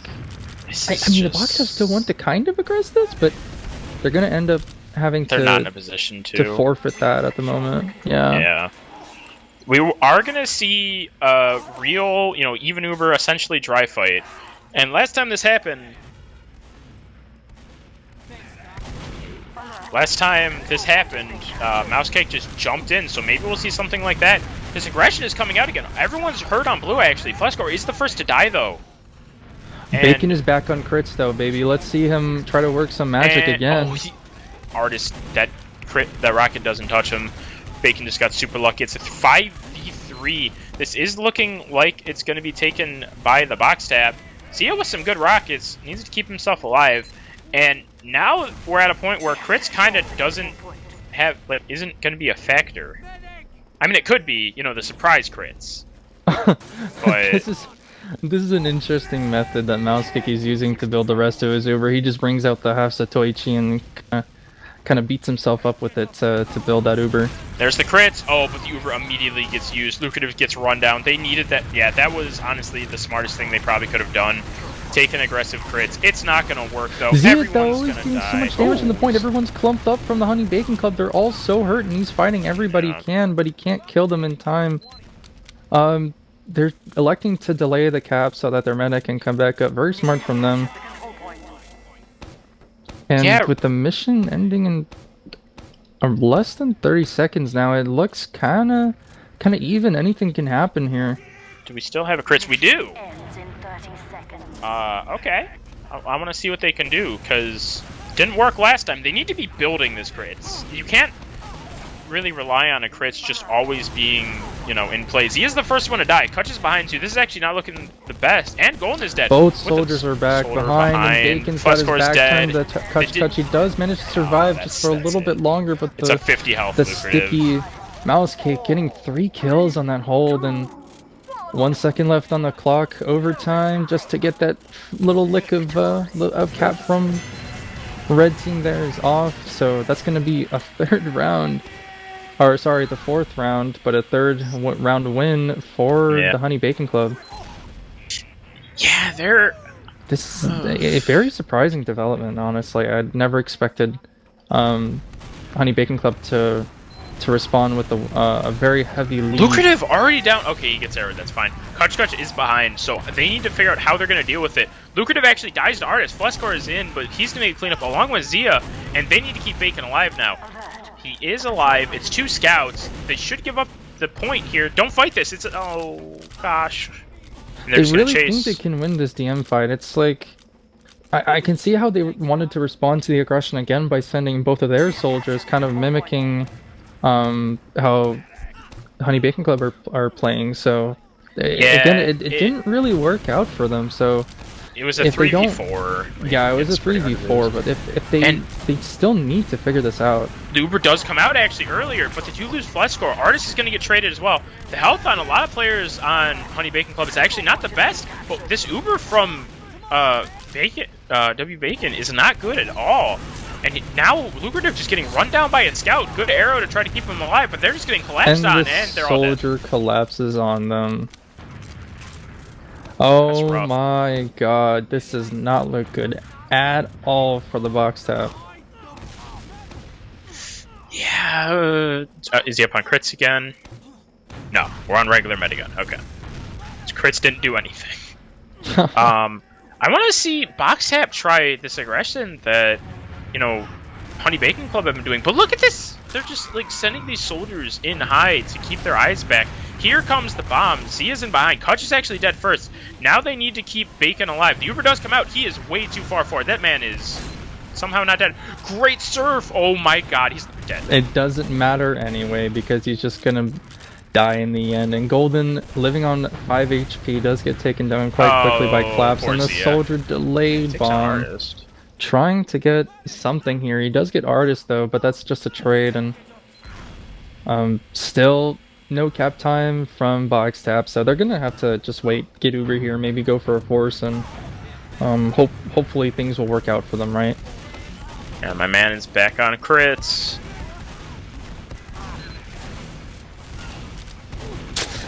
I mean, the Box Tap still want to kind of aggress this, but they're going to end up having They're not in a position to forfeit that at the moment. Yeah. Yeah. We are going to see a real, even Uber, essentially dry fight. And last time this happened... Mouse Cake just jumped in, so maybe we'll see something like that. This aggression is coming out again. Everyone's hurt on blue, actually. Fleshcore is the first to die, though. And Bacon is back on crits, though, baby. Let's see him try to work some magic again. Artist, that rocket doesn't touch him. Bacon just got super lucky. It's a 5v3. This is looking like it's going to be taken by the Box Tap. Cia with some good rockets needs to keep himself alive. And now we're at a point where crits kind of isn't going to be a factor. I mean, it could be, the surprise crits. But this is an interesting method that Mousecake is using to build the rest of his Uber. He just brings out the half Satoichi and kind of beats himself up with it to build that Uber. There's the crits. Oh, but the Uber immediately gets used. Lucrative gets run down. They needed that. Yeah, that was honestly the smartest thing they probably could have done. Taking aggressive crits. It's not going to work, though. Zia, Everyone's though, going is to doing die. so much damage in the point. Everyone's clumped up from the Honey Bacon Club. They're all so hurt, and he's fighting everybody he can, but he can't kill them in time. They're electing to delay the cap so that their medic can come back up. Very smart from them. And with the mission ending in less than 30 seconds now, it looks kind of even. Anything can happen here. Do we still have a crits? We do. Okay. I want to see what they can do, because it didn't work last time. They need to be building this crits. You can't really rely on a crits just always being, in plays. He is the first one to die. Kutch is behind you. This is actually not looking the best. And Golden is dead. Both soldiers are back behind, and Bacon's got his back dead. turned to Kutch. He does manage to survive just for a little bit longer, but it's a 50 health the Lucrative. sticky Mouse Cake getting 3 kills on that hold, and 1 second left on the clock. Overtime just to get that little lick of cap from red team there is off. So that's going to be a third round. Or sorry, the 4th round, but a third round win for the Honey Bacon Club. Yeah, This is a very surprising development, honestly. I'd never expected Honey Bacon Club to respond with a very heavy lead. Lucrative already down. Okay, he gets arrowed. That's fine. Kutch is behind, so they need to figure out how they're going to deal with it. Lucrative actually dies to Artist. Flescore is in, but he's going to clean up along with Zia, and they need to keep Bacon alive now. He is alive. It's 2 scouts. They should give up the point here. Don't fight this. It's oh gosh. And they're They just gonna really chase. think they can win this DM fight. It's like I can see how they wanted to respond to the aggression again by sending both of their soldiers, kind of mimicking how Honey Bacon Club are playing. So again, it didn't really work out for them. So it was a 3v4. Yeah, it was a 3v4. But if they still need to figure this out. The Uber does come out actually earlier, but they do lose Flescore. Artist is going to get traded as well. The health on a lot of players on Honey Bacon Club is actually not the best, but this Uber from W Bacon is not good at all. And now Lucrative just getting run down by a scout. Good arrow to try to keep him alive, but they're just getting collapsed on, and they're all dead. Soldier collapses on them. Oh my god, this does not look good at all for the box tap. Yeah, is he up on crits again? No, we're on regular metagun. Okay, so crits didn't do anything. I want to see box tap try this aggression that, you know, Honey Bacon Club have been doing. But look at this! They're just like sending these soldiers in high to keep their eyes back. Here comes the bomb. Zia's in behind. Kutch is actually dead first. Now they need to keep Bacon alive. The Uber does come out. He is way too far forward. That man is somehow not dead. Great surf! Oh my god, he's dead. It doesn't matter anyway because he's just gonna die in the end. And Golden, living on 5 HP, does get taken down quite quickly by Claps. And the soldier delayed bomb. Trying to get something here. He does get Artist though, but that's just a trade. And still no cap time from box tap, so they're gonna have to just wait, get Uber here, maybe go for a force, and hopefully things will work out for them, right? And my man is back on crits.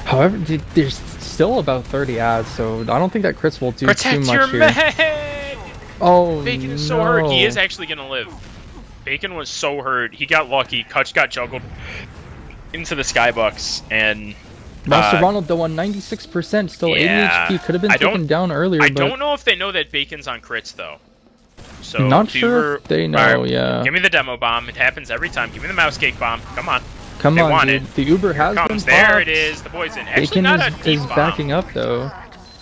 However, there's still about 30 ads, so I don't think that crits will do too much here. Man! Oh, Bacon is so hurt. He is actually gonna live. Bacon was so hurt. He got lucky. Kutch got juggled into the Skybucks, and Master Ronald though on 96%, still 80 HP, could have been taken down earlier. I don't know if they know that Bacon's on crits though. So not sure if they know. Yeah. Give me the demo bomb. It happens every time. Give me the mouse cake bomb. Come on. Come on, dude. The Uber has been popped. There it is. The poison. Actually, not a deep bomb. Backing up though.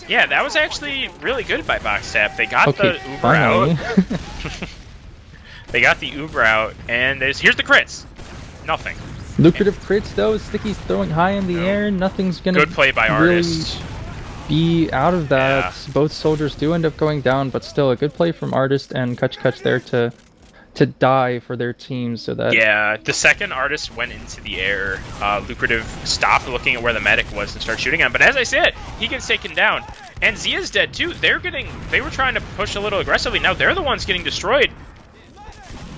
Yeah, that was actually really good by box tap. They got the Uber out. They got the Uber out, and here's the crits. Nothing. Lucrative crits though. Sticky's throwing high in the air. Nothing's gonna good play by Artist. Be out of that. Yeah. Both soldiers do end up going down, but still a good play from Artist and Kutch there to die for their team, so that the second Artist went into the air, Lucrative stopped looking at where the medic was and started shooting him. But as I said, he gets taken down, and Zia's dead too. They were trying to push a little aggressively. Now they're the ones getting destroyed.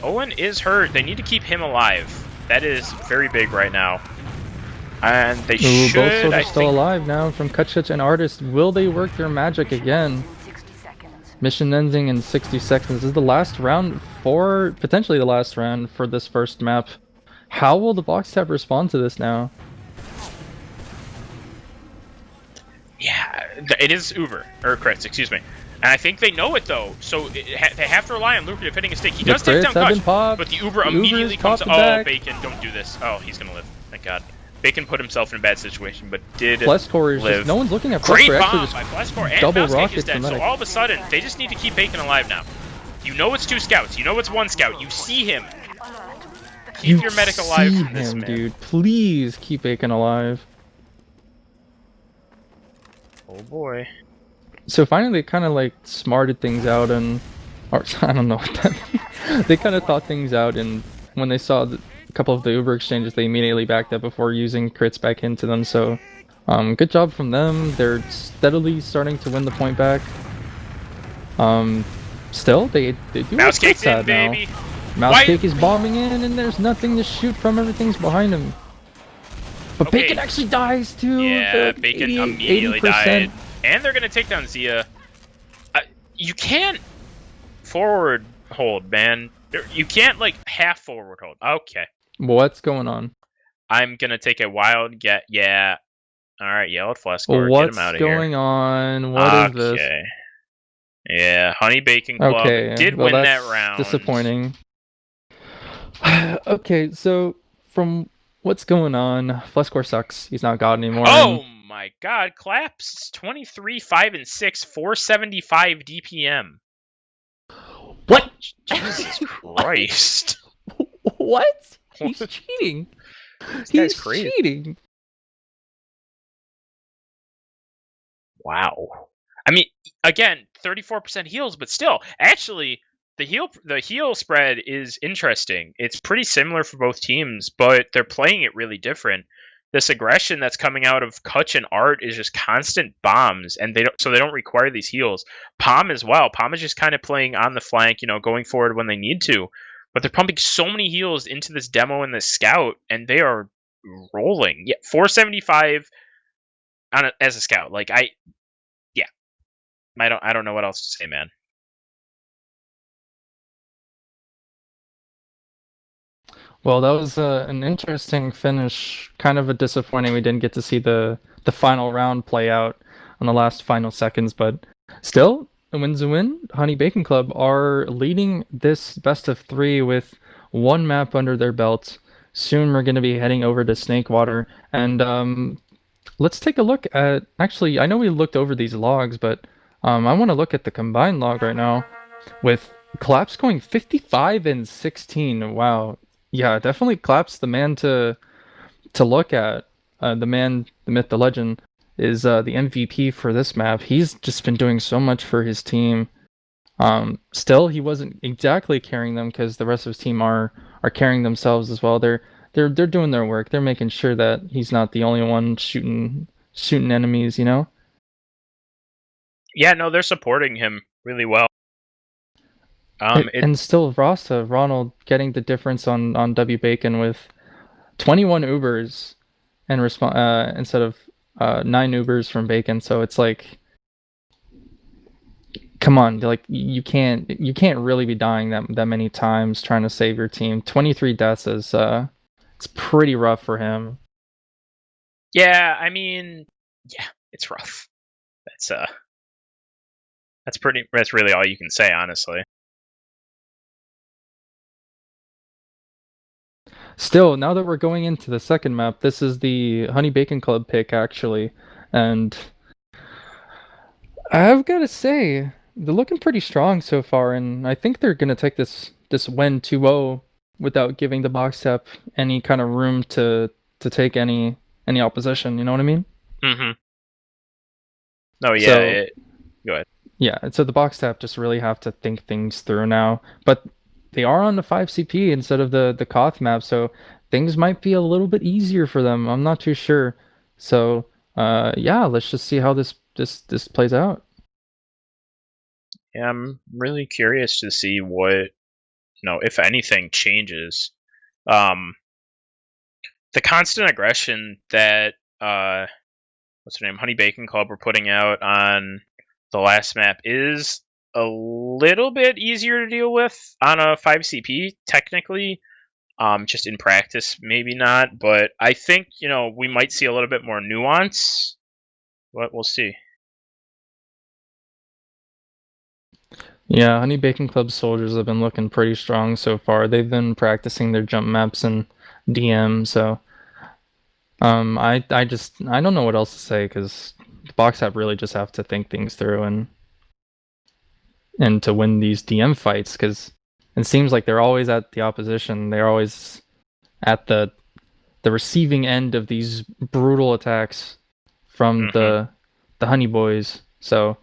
Owen is hurt. They need to keep him alive. That is very big right now. And they should. Both soldiers still alive now from Kutch and Artist. Will they work their magic again? Mission ending in 60 seconds. This is the last round potentially the last round for this first map. How will the box tap respond to this now? Yeah, it is Uber, or crits, excuse me. And I think they know it though, so they have to rely on Lucrative hitting a stick. He does take down Kutch, but the Uber immediately comes. Oh, Bacon, don't do this. Oh, he's gonna live. Thank God. Bacon put himself in a bad situation, but did Flescore live. No one's looking at Flescore. Great bomb by Flescore, and double Mousecake is rocket. dead. So all of a sudden, they just need to keep Bacon alive now. You know it's 2 scouts. You know it's 1 scout. You see him. Keep your medic alive from this man. Dude. Please keep Bacon alive. Oh boy. So finally, they kind of like smarted things out, or I don't know what that means. They kind of thought things out, and when they saw a couple of the Uber exchanges, they immediately backed up before using crits back into them. So, good job from them. They're steadily starting to win the point back. Still, they do Mouse Cake's in, baby. Mouse Cake is bombing in, and there's nothing to shoot from. Everything's behind him. But Bacon actually dies too. Yeah, Bacon immediately died. And they're gonna take down Zia. You can't forward hold, man. You can't like half forward hold. Okay. What's going on? I'm gonna take a wild get. Yeah. All right. Yellow Flescore. Get him What's out of here. going on? What is this? Okay. Yeah. Honey Bacon Club Okay, did well win that that's round. disappointing. Okay, so from what's going on, Flescore sucks. He's not God anymore, and Oh my God! Claps 23, 5, and 6, 475 DPM. what? Jesus What? Christ! What? He's This cheating. guy's He's crazy. cheating. Wow. I mean, again, 34% heals, but still, actually, the heal spread is interesting. It's pretty similar for both teams, but they're playing it really different. This aggression that's coming out of Kutch and Art is just constant bombs, and they don't require these heals. Palm as well. Palm is just kind of playing on the flank, going forward when they need to. But they're pumping so many heals into this demo and this scout, and they are rolling. Yeah, 475 as a scout. Like yeah, I don't know what else to say, man. Well, that was an interesting finish. Kind of a disappointing we didn't get to see the final round play out on the last final seconds, but still, a win's a win. Honey Bacon Club are leading this best of three with one map under their belt. Soon we're going to be heading over to Snakewater, and let's take a look at. Actually, I know we looked over these logs, but I want to look at the combined log right now with Collapse going 55 and 16. Wow. Yeah, definitely Collapse the man to look at. The man, the myth, the legend is the MVP for this map. He's just been doing so much for his team. Still, he wasn't exactly carrying them because the rest of his team are carrying themselves as well. They're doing their work. They're making sure that he's not the only one shooting enemies. You know. Yeah, no, they're supporting him really well. It And still Rasta, Ronald getting the difference on W Bacon with 21 Ubers and instead of 9 Ubers from Bacon. So it's like, come on, like you can't really be dying that many times trying to save your team. 23 deaths is it's pretty rough for him. yeah, I mean, yeah, it's rough. That's that's really all you can say, honestly. Still, now that we're going into the second map, this is the Honey Bacon Club pick actually, and I've got to say, they're looking pretty strong so far, and I think they're gonna take this win 2-0 without giving the box tap any kind of room to take any opposition. You know what I mean? Mm-hmm. No, yeah, So go ahead. yeah, so the box tap just really have to think things through now. But they are on the 5 CP instead of the Koth map, so things might be a little bit easier for them. I'm not too sure. So yeah, let's just see how this plays out. Yeah, I'm really curious to see what, if anything changes. Um, the constant aggression that what's her name, Honey Bacon Club were putting out on the last map is a little bit easier to deal with on a 5 CP technically. Just in practice, maybe not, but I think we might see a little bit more nuance. But we'll see. Yeah, Honey Bacon Club soldiers have been looking pretty strong so far. They've been practicing their jump maps and DM, so I don't know what else to say because the box app really just have to think things through and to win these DM fights because it seems like they're always at the opposition. They're always at the receiving end of these brutal attacks from Hmm. the Honey Boys. So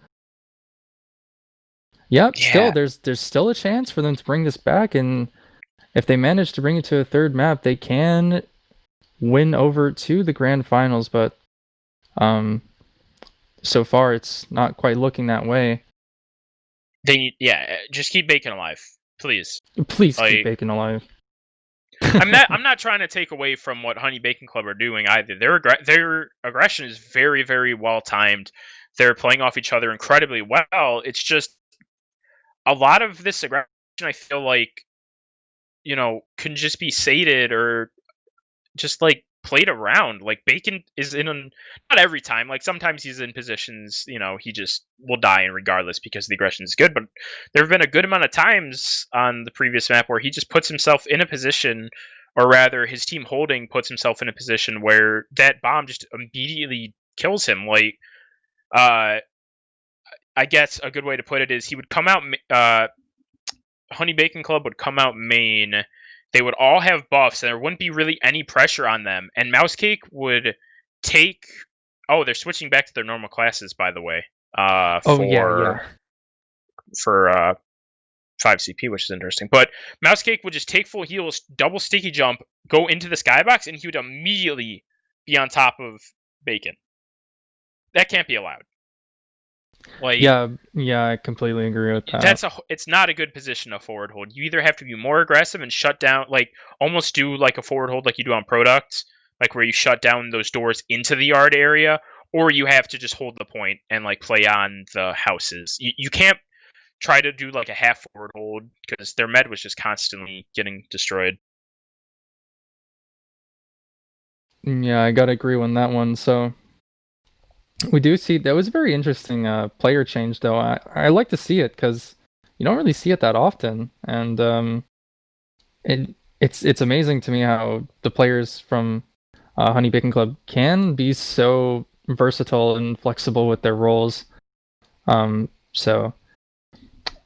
yep, still Yeah, there's still a chance for them to bring this back, and if they manage to bring it to a third map, they can win over to the grand finals. But um, so far it's not quite looking that way. they need. Yeah, just keep Bacon alive, please. Please keep Like, Bacon alive. I'm not trying to take away from what Honey Bacon Club are doing either. Their aggression is very, very well timed. They're playing off each other incredibly well. It's just a lot of this aggression, I feel like, can just be sated or just like played around. Like Bacon is in not every time. Like sometimes he's in positions, he just will die in regardless because the aggression is good. But there have been a good amount of times on the previous map where he just puts himself in a position, or rather, his team holding puts himself in a position where that bomb just immediately kills him. Like, I guess a good way to put it is he would come out. Honey Bacon Club would come out main. They would all have buffs, and there wouldn't be really any pressure on them. And Mouse Cake would take. Oh, they're switching back to their normal classes, by the way. Oh yeah. For 5 CP, which is interesting. But Mouse Cake would just take full heals, double sticky jump, go into the skybox, and he would immediately be on top of Bacon. That can't be allowed. Like, yeah, I completely agree with that. It's not a good position to forward hold. You either have to be more aggressive and shut down, like almost do like a forward hold like you do on products, like where you shut down those doors into the yard area, or you have to just hold the point and like play on the houses. You can't try to do like a half forward hold because their med was just constantly getting destroyed. Yeah, I gotta agree on that one. So we do see that was a very interesting player change, though. I like to see it because you don't really see it that often, and it's amazing to me how the players from Honey Bacon Club can be so versatile and flexible with their roles. So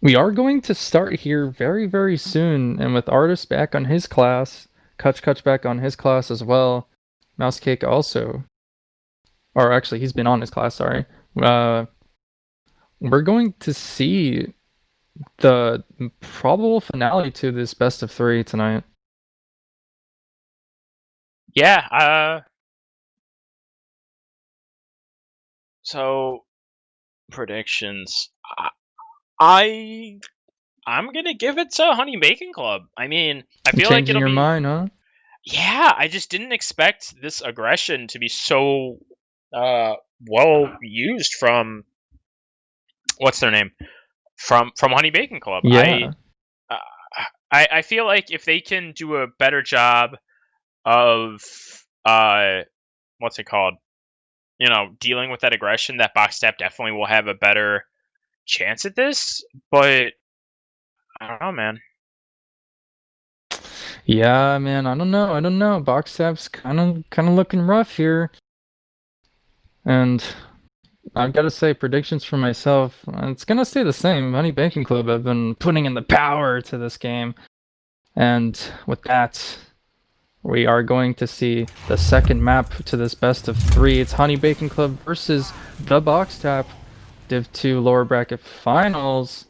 we are going to start here very, very soon, and with Artist back on his class, Kutch back on his class as well, Mouse Cake also. Or actually, he's been on his class, sorry. We're going to see the probable finale to this best of 3 tonight. Yeah, so predictions. I'm gonna give it to Honey Bacon Club. I mean, I feel like Changing your mind, huh? Yeah, I just didn't expect this aggression to be so well used from what's their name from Honey Bacon Club. Yeah. I feel like if they can do a better job of what's it called? Dealing with that aggression, that box tap definitely will have a better chance at this. But I don't know, man. Yeah, man, I don't know. Box tap's kind of looking rough here. And I've got to say, predictions for myself, it's going to stay the same. Honey Bacon Club have been putting in the power to this game. And with that, we are going to see the second map to this best of 3. It's Honey Bacon Club versus the Box Tap Div 2 lower bracket finals.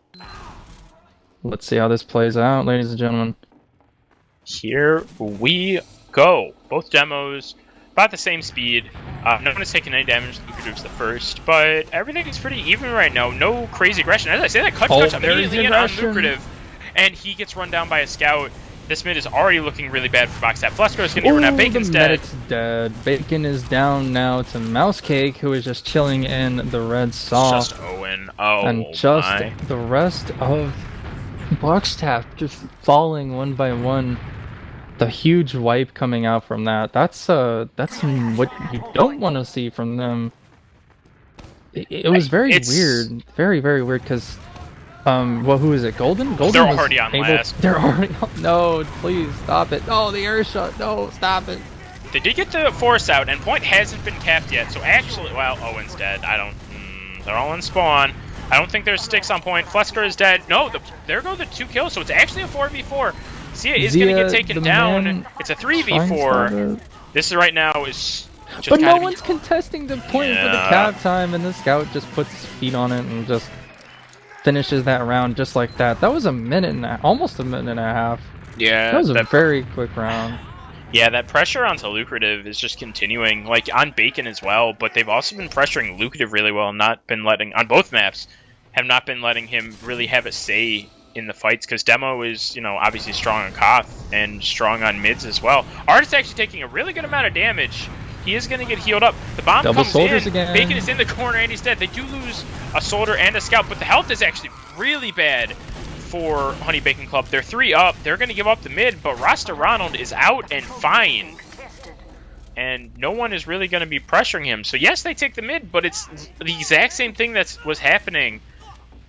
Let's see how this plays out, ladies and gentlemen. Here we go. Both demos about the same speed. No one has taken any damage. Lucrative's the first, but everything is pretty even right now. No crazy aggression. As I say, that Kutch immediately in on Lucrative, and he gets run down by a scout. This mid is already looking really bad for Box Tap. Flusco is going to get run out. Bacon's dead. Medic's dead. Bacon is down now to Mouse Cake, who is just chilling in the red saw. Just Owen. Oh, and just the rest of Box Tap just falling one by one. The huge wipe coming out from that. That's what you don't want to see from them. It was very weird. Very, very weird because well, who is it? Golden? They're already on last. They're already on. No, please stop it. No, the air shot. No, stop it. They did get the force out, and point hasn't been capped yet. So actually, well, Owen's dead. I don't. They're all in spawn. I don't think there's sticks on point. Flusker is dead. No, there go the 2 kills. So it's actually a 4v4. Zia is going to get taken down. It's a 3v4. This right now is just but no one's contesting the point for the cap time, and the scout just puts his feet on it and just finishes that round just like that. That was almost a minute and a half. Yeah. That was a very quick round. Yeah, that pressure onto Lucrative is just continuing, like on Bacon as well, but they've also been pressuring Lucrative really well, not been letting, on both maps, have not been letting him really have a say in the fights, because Demo is, obviously strong on Koth and strong on mids as well. Art is actually taking a really good amount of damage. He is going to get healed up. The bomb comes in. Again. Bacon is in the corner and he's dead. They do lose a soldier and a scout, but the health is actually really bad for Honey Bacon Club. They're 3 up. They're going to give up the mid, but Rasta Ronald is out and fine. And no one is really going to be pressuring him. So yes, they take the mid, but it's the exact same thing that was happening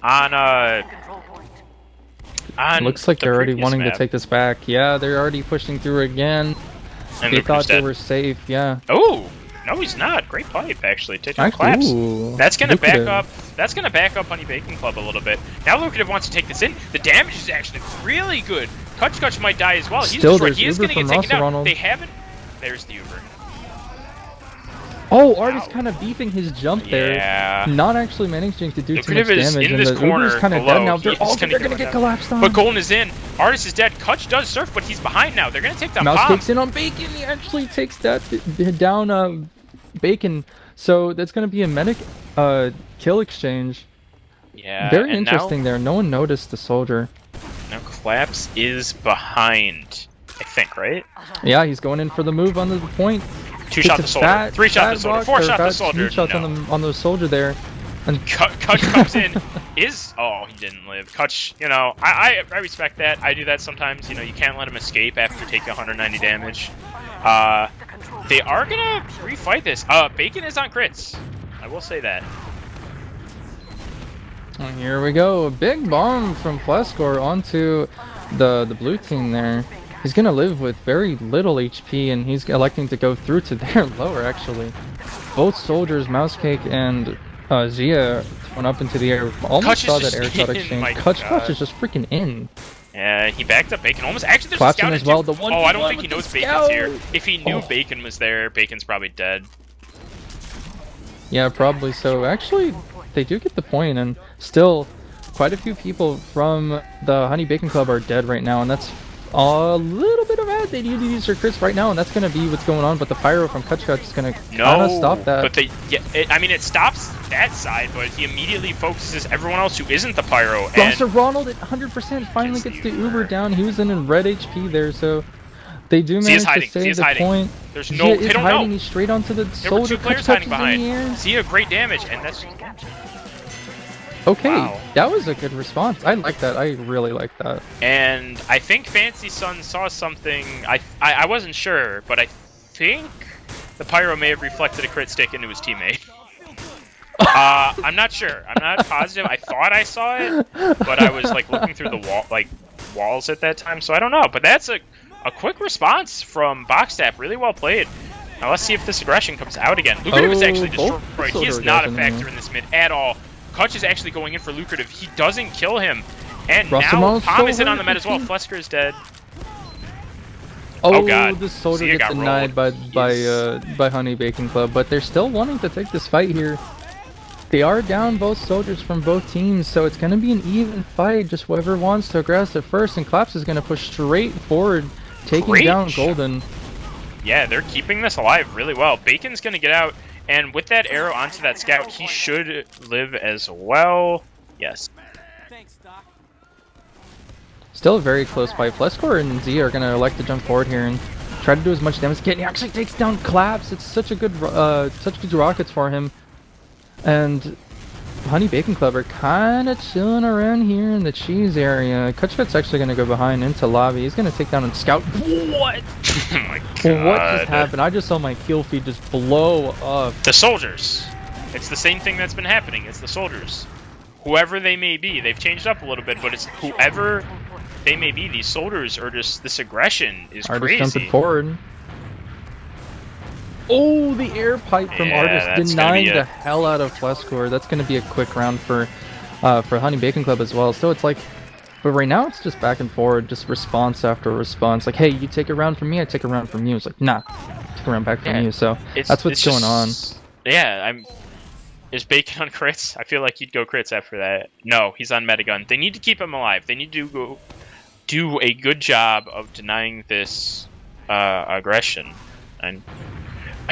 on looks like they're already wanting map. to take this back. Yeah, they're already pushing through again. And they thought they were safe, yeah. Oh, no, he's not. Great pipe, actually. Taking collapse. Ooh, that's gonna lucrative. back up. That's gonna back up Honey Bacon Club a little bit. Now Lucrative wants to take this in. The damage is actually really good. Kutch might die as well. He's Still, destroyed. He is Uber gonna get from taken down. Ronald. They haven't. There's the Uber. Oh, Art is kind of beefing his jump there. Yeah. Not actually managing to do Lucrative too much is damage. in this and the corner Uber's kind of below. dead now. They're gonna get collapsed on. But Golden is in. Artist is dead. Kutch does surf, but he's behind now. They're gonna take that Mouse bomb. takes in on Bacon. He actually takes that down Bacon. So that's gonna be a medic kill exchange. Yeah. Very interesting there. No one noticed the soldier. Now Collapse is behind. I think, right? Yeah, he's going in for the move on the point. 2 shot the soldier. 3 shot the soldier. 4 shot the soldier. 3 shots No. on the soldier there. And Kutch comes in. Oh, he didn't live. Kutch, you know, I respect that. I do that sometimes. You know, you can't let him escape after taking 190 damage. They are gonna refight this. Bacon is on crits. I will say that. and here we go. A big bomb from Flescore onto the blue team there. He's gonna live with very little HP, and he's electing to go through to their lower, actually. Both soldiers, Mousecake and Zia, went up into the air. Almost saw that air shot exchange. Kutch is just freaking in. Yeah, he backed up Bacon. Almost. Actually, there's Collapsing a scout as well. The one I don't think he knows Bacon's scout. here. If he knew Bacon was there, Bacon's probably dead. Yeah, probably so. Actually, they do get the point, and still, quite a few people from the Honey Bacon Club are dead right now, and that's a little bit of bad. They need to use their crits right now, and that's going to be what's going on, but the pyro from Kutch is going to kind of stop that. But it stops that side, but he immediately focuses everyone else who isn't the pyro. Roster Ronald at 100% finally gets the Uber down. He was in red HP there, so they do manage to save the point. There's no, they don't know. He's straight onto the There were soldier. 2 players hiding behind. Zia, great damage, and that's okay. Wow. That was a good response. I like that. I really like that. And I think Fancy Sun saw something. I wasn't sure, but I think the pyro may have reflected a crit stick into his teammate. I'm not sure. I'm not positive. I thought I saw it, but I was like looking through the walls at that time, so I don't know. But that's a quick response from Boxtap. Really well played. Now let's see if this aggression comes out again. Lucrative is actually destroyed. He is not a factor in this mid at all. Kutch is actually going in for Lucrative. He doesn't kill him. And now Palm is in on the med as well. Flesker is dead. Oh god. The soldier Zia gets denied by Honey Bacon Club, but they're still wanting to take this fight here. They are down both soldiers from both teams, so it's going to be an even fight. Just whoever wants to aggressive first, and Collapse is going to push straight forward, taking down Golden. Yeah, they're keeping this alive really well. Bacon's going to get out, and with that arrow onto that scout, he should live as well. Yes. Thanks, Doc. Still very close by. Flescore and Z are going to elect to jump forward here and try to do as much damage as he can. He actually takes down Collapse. It's such good rockets for him. And Honey Bacon Club are kind of chilling around here in the cheese area. Kutchkut's actually going to go behind into lobby. He's going to take down and scout. What? Oh my god. What just happened? I just saw my kill feed just blow up. The soldiers. It's the same thing that's been happening. It's the soldiers. Whoever they may be. They've changed up a little bit, but it's whoever they may be. These soldiers are just, this aggression is crazy. Jumping forward. Oh, the air pipe from Artist denying the hell out of Flescore. That's going to be a quick round for Honey Bacon Club as well. So it's like, but right now it's just back and forward, just response after response. Like, hey, you take a round from me, I take a round from you. It's like, nah, take a round back from you. So that's what's going on. Yeah, is Bacon on crits? I feel like he'd go crits after that. No, he's on Metagun. They need to keep him alive. They need to go do a good job of denying this aggression. And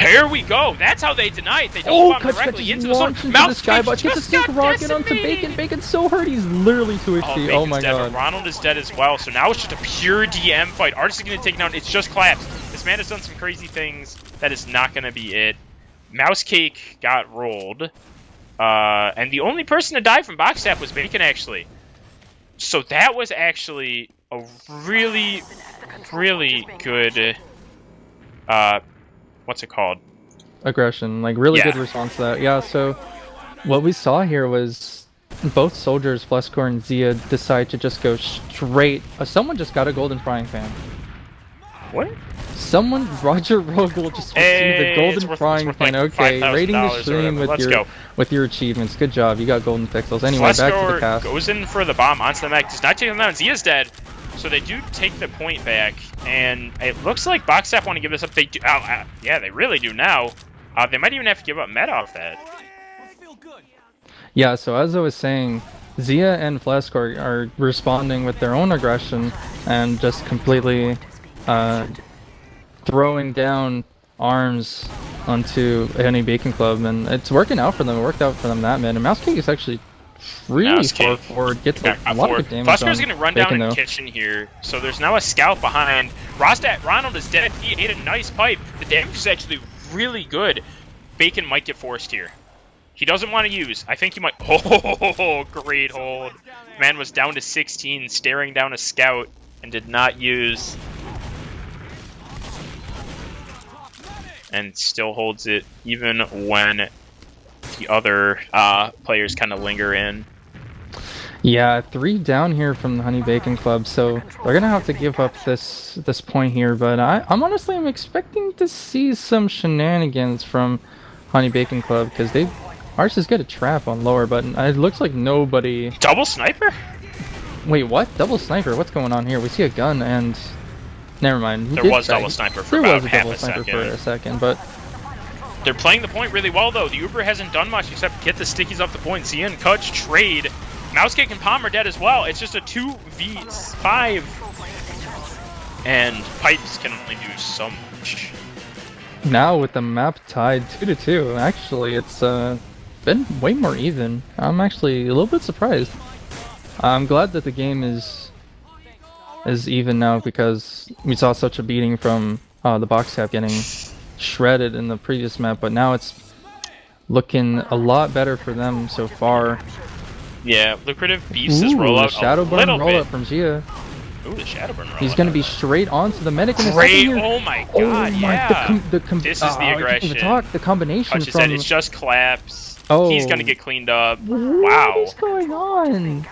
here we go. That's how they deny it. They don't bomb directly into the soldier. Mouse Skybot gets a snake rocket onto Bacon. Bacon's so hurt. He's literally 2 HP. Oh my god. Ronald is dead as well. So now it's just a pure DM fight. Artist is going to take down. It's just collapsed. This man has done some crazy things. That is not going to be it. Mousecake got rolled. And the only person to die from Boxtap was Bacon, actually. So that was actually a really, really good, what's it called? Aggression, like really good response to that. Yeah, so what we saw here was both soldiers, Flescor and Zia, decide to just go straight. Someone just got a golden frying pan. What? Someone, Roger Rogel, just received a golden frying pan. Okay, rating the stream with your achievements. Good job, you got golden pixels. Anyway, back to the cast. Goes in for the bomb onto the mech. Does not take him down. Zia's dead. So they do take the point back, and it looks like Boxstaff want to give this up. They do. Yeah, they really do now. They might even have to give up meta off that. Yeah, so as I was saying, Zia and Flescor are responding with their own aggression and just completely throwing down arms onto Honey Bacon Club, and it's working out for them. It worked out for them that man. And Mouse King is actually really far forward, gets a lot of good damage. Flescor's going to run down in the kitchen here, so there's now a scout behind. Ronald is dead. He ate a nice pipe. The damage is actually really good. Bacon might get forced here. He doesn't want to use. I think he might. Oh, great hold. Man was down to 16, staring down a scout, and did not use. And still holds it, even when the other players kind of linger in. Yeah, 3 down here from the Honey Bacon Club, so they're gonna have to give up this point here. But I'm honestly expecting to see some shenanigans from Honey Bacon Club, because ours is good at trap on lower, but it looks like nobody. Double sniper? Wait, what? Double sniper? What's going on here? We see a gun and. Never mind. There was double sniper for about half a second. For a second, but they're playing the point really well though. The Uber hasn't done much except get the stickies off the point. Zia and Kutch trade. Mousekick and Palm are dead as well. It's just a 2v5. And Pipes can only do so much. Now with the map tied 2-2, actually it's been way more even. I'm actually a little bit surprised. I'm glad that the game is even now, because we saw such a beating from the box cap getting shredded in the previous map, but now it's looking a lot better for them so far. Yeah, Lucrative beefs his rollout Shadowburn rollout from Zia. Ooh, the Shadowburn rollout. He's gonna be straight onto the medic in a second here. Oh my god, yeah. This is the aggression. The combination from... said it's just collapse. Oh. He's gonna get cleaned up. Wow. What is going on?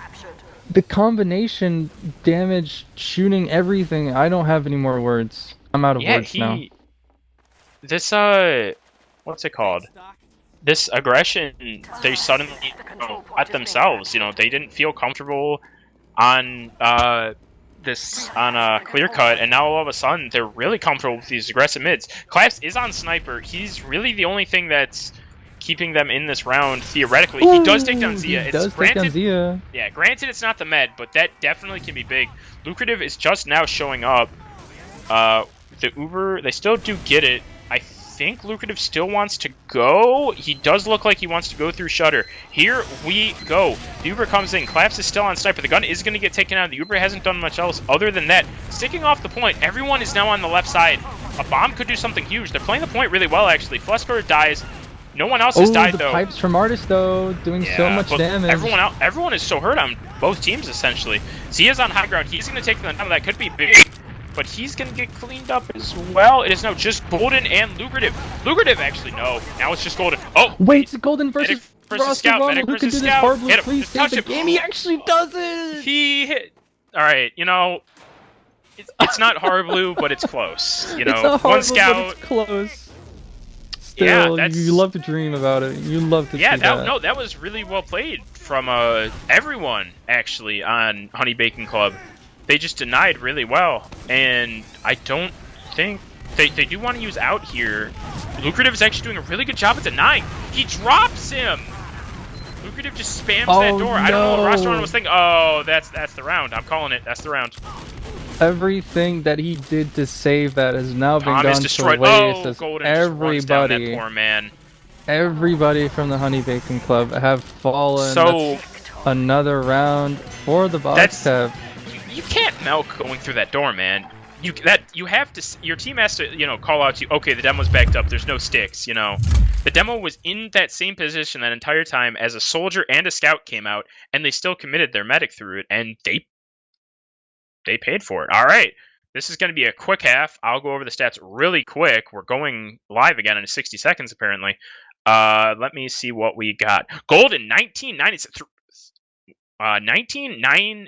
The combination, damage, shooting, everything. I don't have any more words. I'm out of words now. This, what's it called? This aggression, they suddenly at themselves, you know, they didn't feel comfortable on, clear cut, and now all of a sudden, they're really comfortable with these aggressive mids. Collapse is on Sniper. He's really the only thing that's keeping them in this round, theoretically. He does take down Zia. Yeah, granted it's not the med, but that definitely can be big. Lucrative is just now showing up. The Uber, they still do get it. I think Lucrative still wants to go. He does look like he wants to go through Shutter. Here we go. The Uber comes in. Collapse is still on Sniper. The gun is going to get taken out. The Uber hasn't done much else other than that. Sticking off the point, everyone is now on the left side. A bomb could do something huge. They're playing the point really well, actually. Flescor dies. No one else has died, though. Pipes from Artist, though, doing so much damage. Everyone is so hurt on both teams, essentially. Zia's on high ground. He's going to take them down. That could be big, but he's going to get cleaned up as well. It is now just Golden and Lucrative. Lucrative, actually, no. Now it's just Golden. Oh! Wait, it's Golden versus Scout. Ronald, who can do this horribly. Please save the game. He actually does it! He hit... Alright, you know... It's not horrible, but it's close. You know, it's not horrible, one Scout... but it's close. Still, yeah, you love to dream about it. You love to see that. No, that was really well played from everyone, actually, on Honey Bacon Club. They just denied really well, and I don't think... They do want to use out here. Lucrative is actually doing a really good job at denying. He drops him! Lucrative just spams that door. No. I don't know what Restaurant was thinking. Oh, that's the round. I'm calling it. That's the round. Everything that he did to save that has now been gone to waste. Oh, Golden everybody, just runs down that poor man. Everybody from the Honey Bacon Club have fallen. So another round for the box tab. You can't milk going through that door, man. You have to. Your team has to, you know, call out to you. Okay, the demo's backed up. There's no sticks. You know, The demo was in that same position that entire time as a soldier and a scout came out, and they still committed their medic through it, and they paid for it. All right. This is going to be a quick half. I'll go over the stats really quick. We're going live again in 60 seconds, apparently. Let me see what we got. Golden, 19, 9,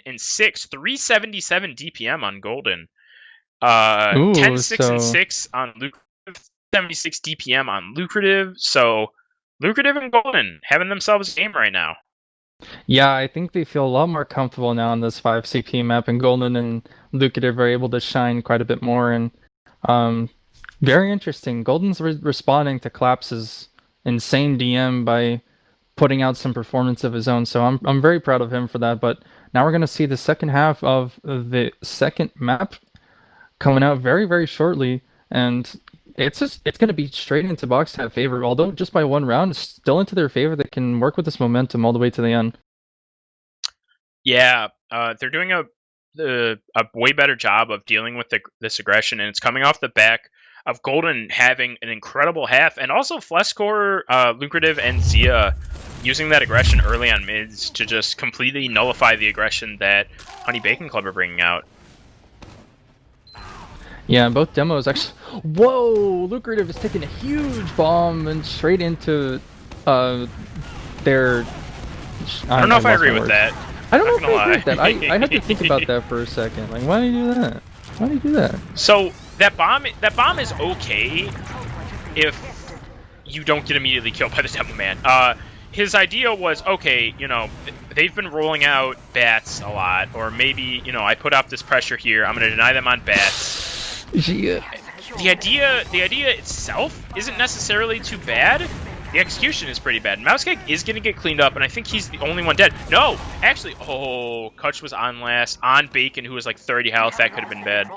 and 6, 377 DPM on Golden. 10, 6, and 6 on Lucrative, 76 DPM on Lucrative. So, Lucrative and Golden having themselves a game right now. Yeah, I think they feel a lot more comfortable now on this 5 CP map, and Golden and Lucrative are able to shine quite a bit more. And very interesting. Golden's responding to Collapse's insane DM by putting out some performance of his own, so I'm very proud of him for that. But now we're gonna see the second half of the second map coming out very, very shortly, and it's gonna be straight into box tab favor. Although just by one round, it's still into their favor. They can work with this momentum all the way to the end. Yeah, they're doing a way better job of dealing with this aggression, and it's coming off the back of Golden having an incredible half, and also Flescore, Lucrative, and Zia using that aggression early on mids to just completely nullify the aggression that Honey Bacon Club are bringing out. Yeah, both demos actually. Whoa! Lucrative is taking a huge bomb and straight into their. I don't know if I agree with that. I don't know if I agree with that. I had to think about that for a second. Like, why do you do that? Why do you do that? So that bomb is okay if you don't get immediately killed by the demo man. His idea was, okay, you know, they've been rolling out bats a lot, or maybe, you know, I put up this pressure here, I'm going to deny them on bats. Yeah. The idea itself isn't necessarily too bad. The execution is pretty bad. Mousecake is going to get cleaned up, and I think he's the only one dead. No! Actually, oh, Kutch was on last, on Bacon, who was like 30 health. That could have been bad.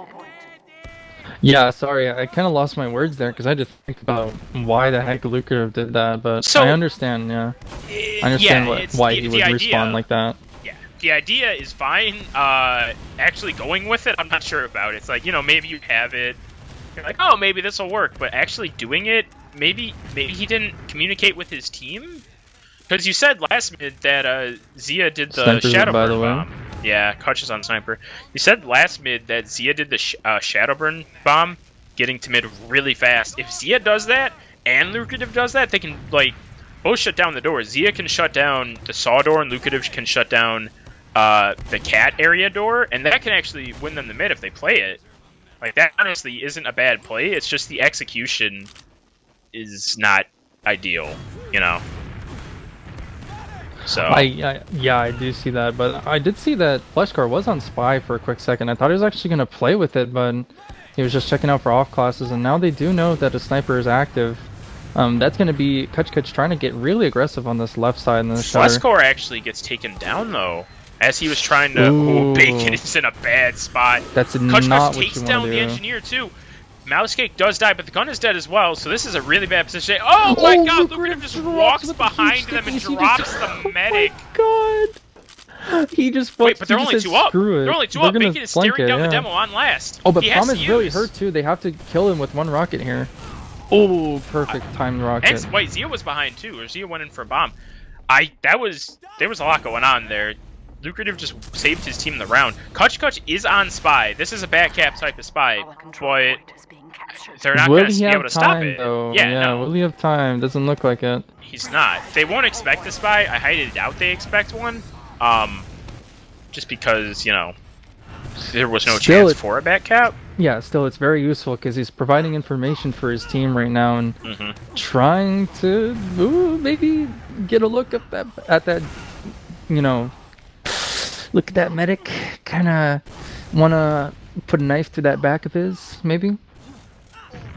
Yeah, sorry, I kind of lost my words there because I had to think about why the heck Lucrative did that, but so, I understand, yeah. I understand why he would respawn like that. Yeah, the idea is fine. Actually going with it, I'm not sure about. It's like, you know, maybe you have it, you're like, oh, maybe this will work, but actually doing it, maybe he didn't communicate with his team? Because you said last mid that Zia did the Shadowburn bomb. Yeah, Kutch is on Sniper. You said last mid that Zia did the Shadowburn bomb, getting to mid really fast. If Zia does that, and Lucrative does that, they can, like, both shut down the door. Zia can shut down the Saw door, and Lucrative can shut down the Cat area door, and that can actually win them the mid if they play it. Like, that honestly isn't a bad play, it's just the execution is not ideal, you know? So yeah, I do see that, but I did see that Fleshcore was on Spy for a quick second. I thought he was actually going to play with it, but he was just checking out for off classes, and now they do know that a sniper is active. That's going to be Kutch trying to get really aggressive on this left side in the Fleshcore actually gets taken down, though, as he was trying to... Oh, Bacon is in a bad spot. That's Kutch not what takes you down want to the do. engineer, too. Mousecake does die, but the gun is dead as well, so this is a really bad position. Oh my god, Lucrative just walks behind them and drops the medic. Oh my god! He just wait, but they're only two up. They're only two up. Bacon is staring down the demo on last. Oh, but Palm is really hurt too. They have to kill him with one rocket here. Oh, perfect timed rocket. And wait, Zia was behind too, or Zia went in for a bomb. There was a lot going on there. Lucrative just saved his team in the round. Kutch is on Spy. This is a back cap type of Spy, but they're not going to be able to stop it. Though? Yeah, no. Will he have time? Doesn't look like it. He's not. They won't expect a Spy. I highly doubt they expect one. Just because, you know, there was no chance for a back cap. Yeah, still, it's very useful because he's providing information for his team right now and trying to maybe get a look at that, you know, look at that medic. Kind of want to put a knife to that back of his, maybe.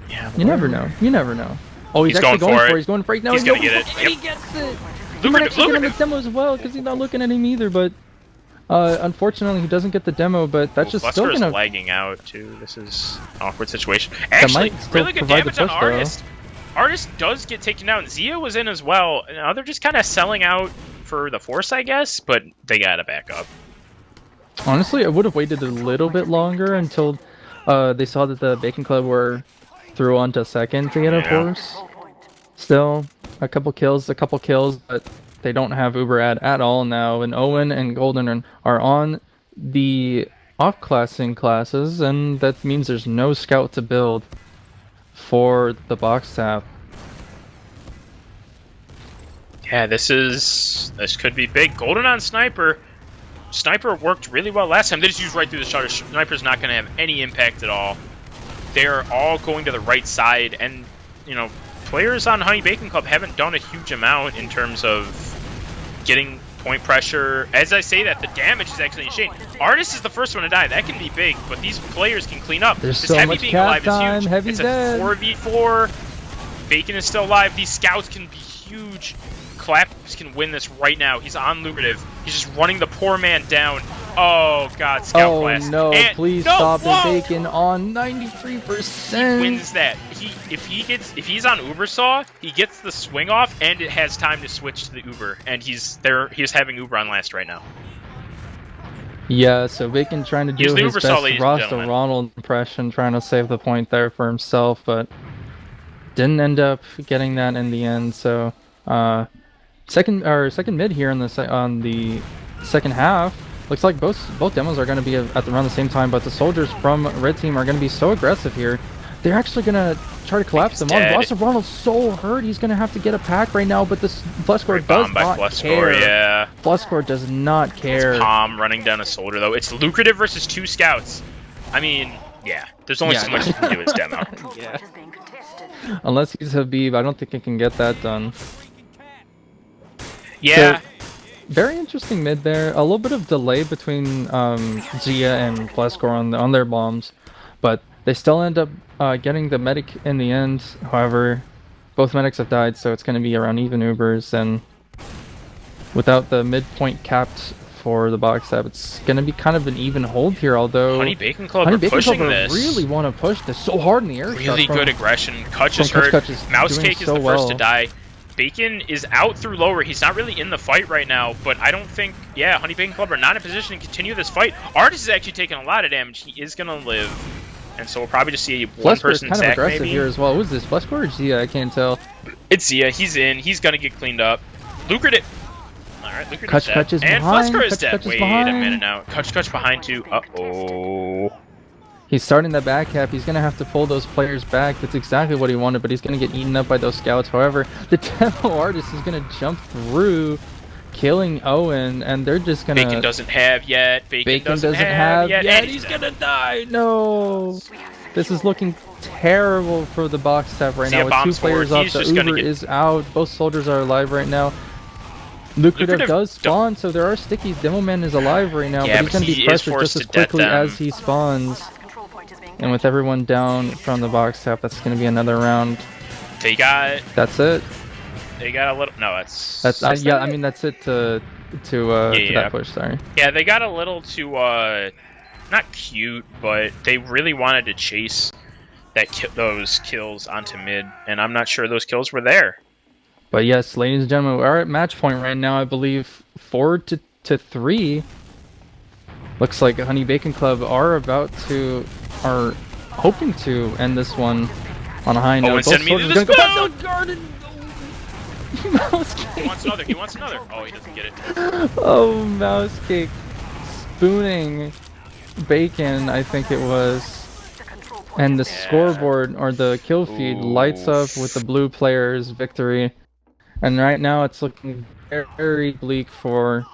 Yeah, you never know. You never know. Oh, he's actually going for it. He's going for it now. He's going to get it. Yep. He gets it. He might actually get him the demo as well because he's not looking at him either. But unfortunately, he doesn't get the demo. But that's just still gonna lagging out too. This is an awkward situation. Actually, really good damage on Artist. Artist does get taken down. Zia was in as well. Now they're just kind of selling out for the force, I guess. But they gotta back up. Honestly, I would have waited a little bit longer until they saw that the Bacon Club were through onto second to get a force. Still, a couple kills, but they don't have Uber at all now. And Owen and Golden are on the off-classing classes, and that means there's no scout to build for the box tap. Yeah, this could be big. Golden on Sniper. Sniper worked really well last time. They just used right through the shutter. Sniper's not going to have any impact at all. They're all going to the right side, and you know, players on Honey Bacon Club haven't done a huge amount in terms of getting point pressure. As I say that, the damage is actually insane. Artist is the first one to die. That can be big, but these players can clean up. There's this so Heavy much being cat alive time. is huge. Heavy's It's a dead. 4v4. Bacon is still alive. These scouts can be huge. Claps can win this right now. He's on lucrative. He's just running the poor man down. Oh god, scout blast. No, and please stop it. Bacon on 93%. He wins that. If he's on Uber Saw, he gets the swing off and it has time to switch to the Uber, and he's having Uber on last right now. Yeah, so Bacon trying to do his best Rasta gentlemen. Ronald impression, trying to save the point there for himself, but didn't end up getting that in the end. So second mid here on the second half. Looks like both demos are going to be at around the same time, but the soldiers from Red Team are going to be so aggressive here. They're actually going to try to collapse them. Rasta Ronald's so hurt, he's going to have to get a pack right now, but this Flushcore does not care. Yeah. Flushcore does not care. It's Palm running down a soldier, though. It's lucrative versus 2 scouts. I mean, yeah, there's only so much you can do as demo. Yeah. Unless he's Habib, I don't think he can get that done. Yeah. So, very interesting mid there. A little bit of delay between Zia and Flushcore on their bombs, but they still end up getting the medic in the end. However, both medics have died, so it's going to be around even Ubers, and without the midpoint capped for the box tap, it's going to be kind of an even hold here, although Honey Bacon Club are pushing this. Really want to push this so hard in the air. Really good aggression. Kutch is hurt. Mouse Cake is the first to die. Bacon is out through lower. He's not really in the fight right now, but I don't think, yeah, Honey Bacon Club are not in a position to continue this fight. Artist is actually taking a lot of damage. He is going to live, and so we'll probably just see a one-person kind of sack aggressive maybe. Here as well. Who's this? Flushcore or Zia? I can't tell. It's Zia. He's in. He's going to get cleaned up. Lucrative. Alright, Lucrative's dead. Kutch is and behind. Flushcore is dead. Kutch is Wait behind. a minute now. Kutch behind too. Uh-oh. He's starting the back cap. He's going to have to pull those players back. That's exactly what he wanted, but he's going to get eaten up by those scouts. However, the demo artist is going to jump through, killing Owen, and they're just going to... Bacon doesn't have yet. Bacon doesn't have yet. And he's going to die. No. This is looking terrible for the box tap right now. With 2 players up, the Uber is out. Both soldiers are alive right now. Lucrative does spawn, so there are stickies. Demo Man is alive right now, but he's going to be pressured just as quickly as he spawns. And with everyone down from the box tap, that's going to be another round. They got... That's it. They got a little... No, that's... yeah, I mean, that's it to that push, sorry. Yeah, they got a little too, not cute, but they really wanted to chase those kills onto mid, and I'm not sure those kills were there. But yes, ladies and gentlemen, we are at match point right now, I believe 4-3. Looks like Honey Bacon Club are hoping to end this one on a high note. Both soldiers are going to go back to the garden. Mouse Cake. He wants another. Oh, he doesn't get it. Oh, Mouse Cake spooning Bacon, I think it was. And the scoreboard, or the kill feed, lights up with the blue player's victory. And right now it's looking very bleak for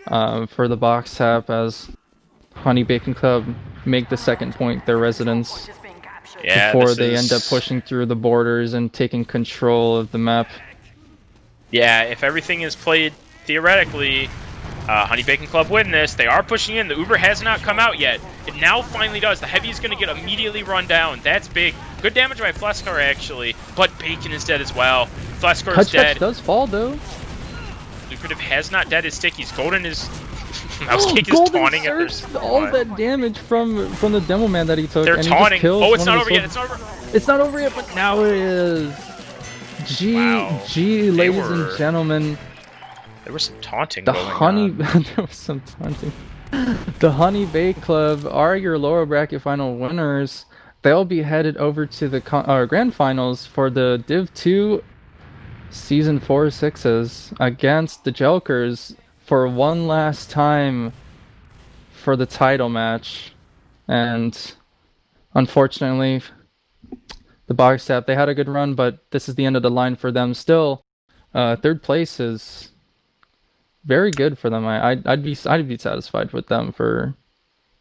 the box tap as Honey Bacon Club make the second point their residence before they end up pushing through the borders and taking control of the map. Yeah, if everything is played theoretically, Honey Bacon Club win this. They are pushing in. The Uber has not come out yet. It now finally does. The Heavy is going to get immediately run down. That's big. Good damage by Flushcore, actually. But Bacon is dead as well. Flushcore is dead. Kutch does fall, though. Lucrative has not dead his stickies. Golden is... Mouse Cake is taunting at their... all that damage from the demo man that he took. They're and taunting. He just kills it's not over yet. It's not over. It's not over yet, but now it is. GG, ladies and gentlemen. There was some taunting going on. There was some taunting. The Honey Bake Club are your lower bracket final winners. They'll be headed over to the grand finals for the Div 2 Season 4 sixes against the Jokers for one last time for the title match. And unfortunately, the box step, they had a good run, but this is the end of the line for them. Still, third place is very good for them. I'd be satisfied with them for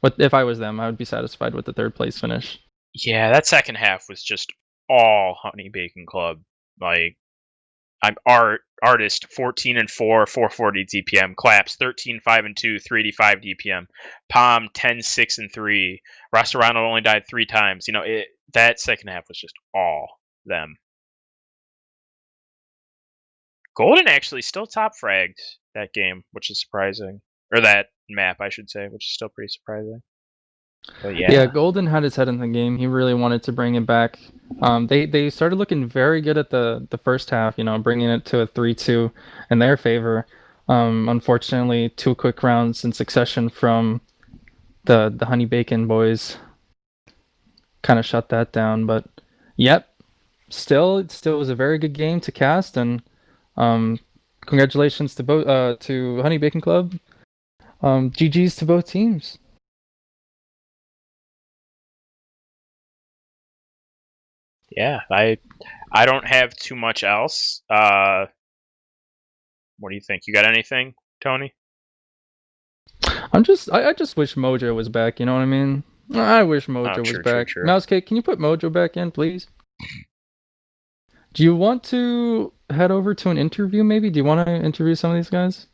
what if I was them. I would be satisfied with the third place finish. Yeah, that second half was just all Honey Bacon Club. Like, I'm artist 14 and 4, 440 DPM. Claps 13 5 and 2, 385 DPM. Palm 10 6 and 3. Restaurant only died 3 times. That second half was just all them. Golden actually still top fragged that game, which is surprising. Or that map, I should say, which is still pretty surprising. But Yeah, yeah. Golden had his head in the game. He really wanted to bring it back. They started looking very good at the first half. Bringing it to a 3-2 in their favor. Unfortunately, 2 quick rounds in succession from the Honey Bacon boys kind of shut that down. But yep, it still was a very good game to cast, and um, congratulations to both to Honey Bacon Club. GGs to both teams. Yeah, I don't have too much else. What do you think? You got anything, Tony? I just wish Mojo was back. You know what I mean? I wish Oh, Mojo was true, true, back. true. Mouse Cake, can you put Mojo back in, please? Do you want to head over to an interview? Maybe? Do you want to interview some of these guys?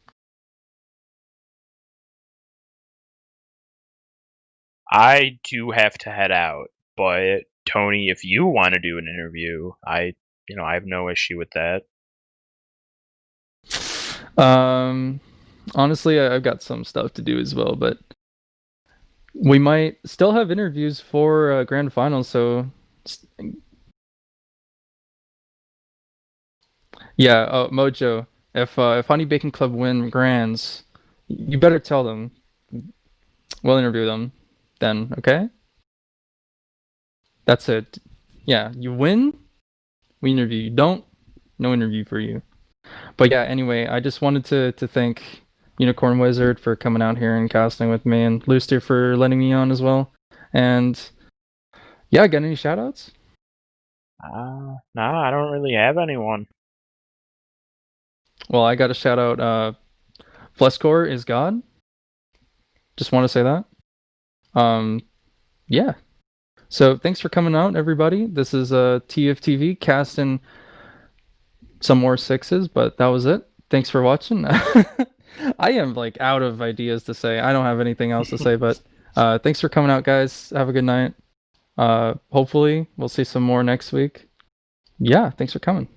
I do have to head out, but Tony, if you want to do an interview, I have no issue with that. Um, honestly, I've got some stuff to do as well, but we might still have interviews for grand finals. So yeah, Mojo, if Honey Bacon Club win grands, you better tell them. We'll interview them then. Okay, that's it. Yeah, you win, we interview. You don't, no interview for you. But yeah, anyway, I just wanted to thank Unicorn Wizard for coming out here and casting with me, and Looster for letting me on as well. And yeah, got any shout outs? No, I don't really have anyone. Well, I got a shout out. Flescore is God. Just want to say that. Um, yeah. So thanks for coming out, everybody. This is TFTV casting some more sixes, but that was it. Thanks for watching. I am like out of ideas to say. I don't have anything else to say, but thanks for coming out, guys. Have a good night. Hopefully we'll see some more next week. Yeah, thanks for coming.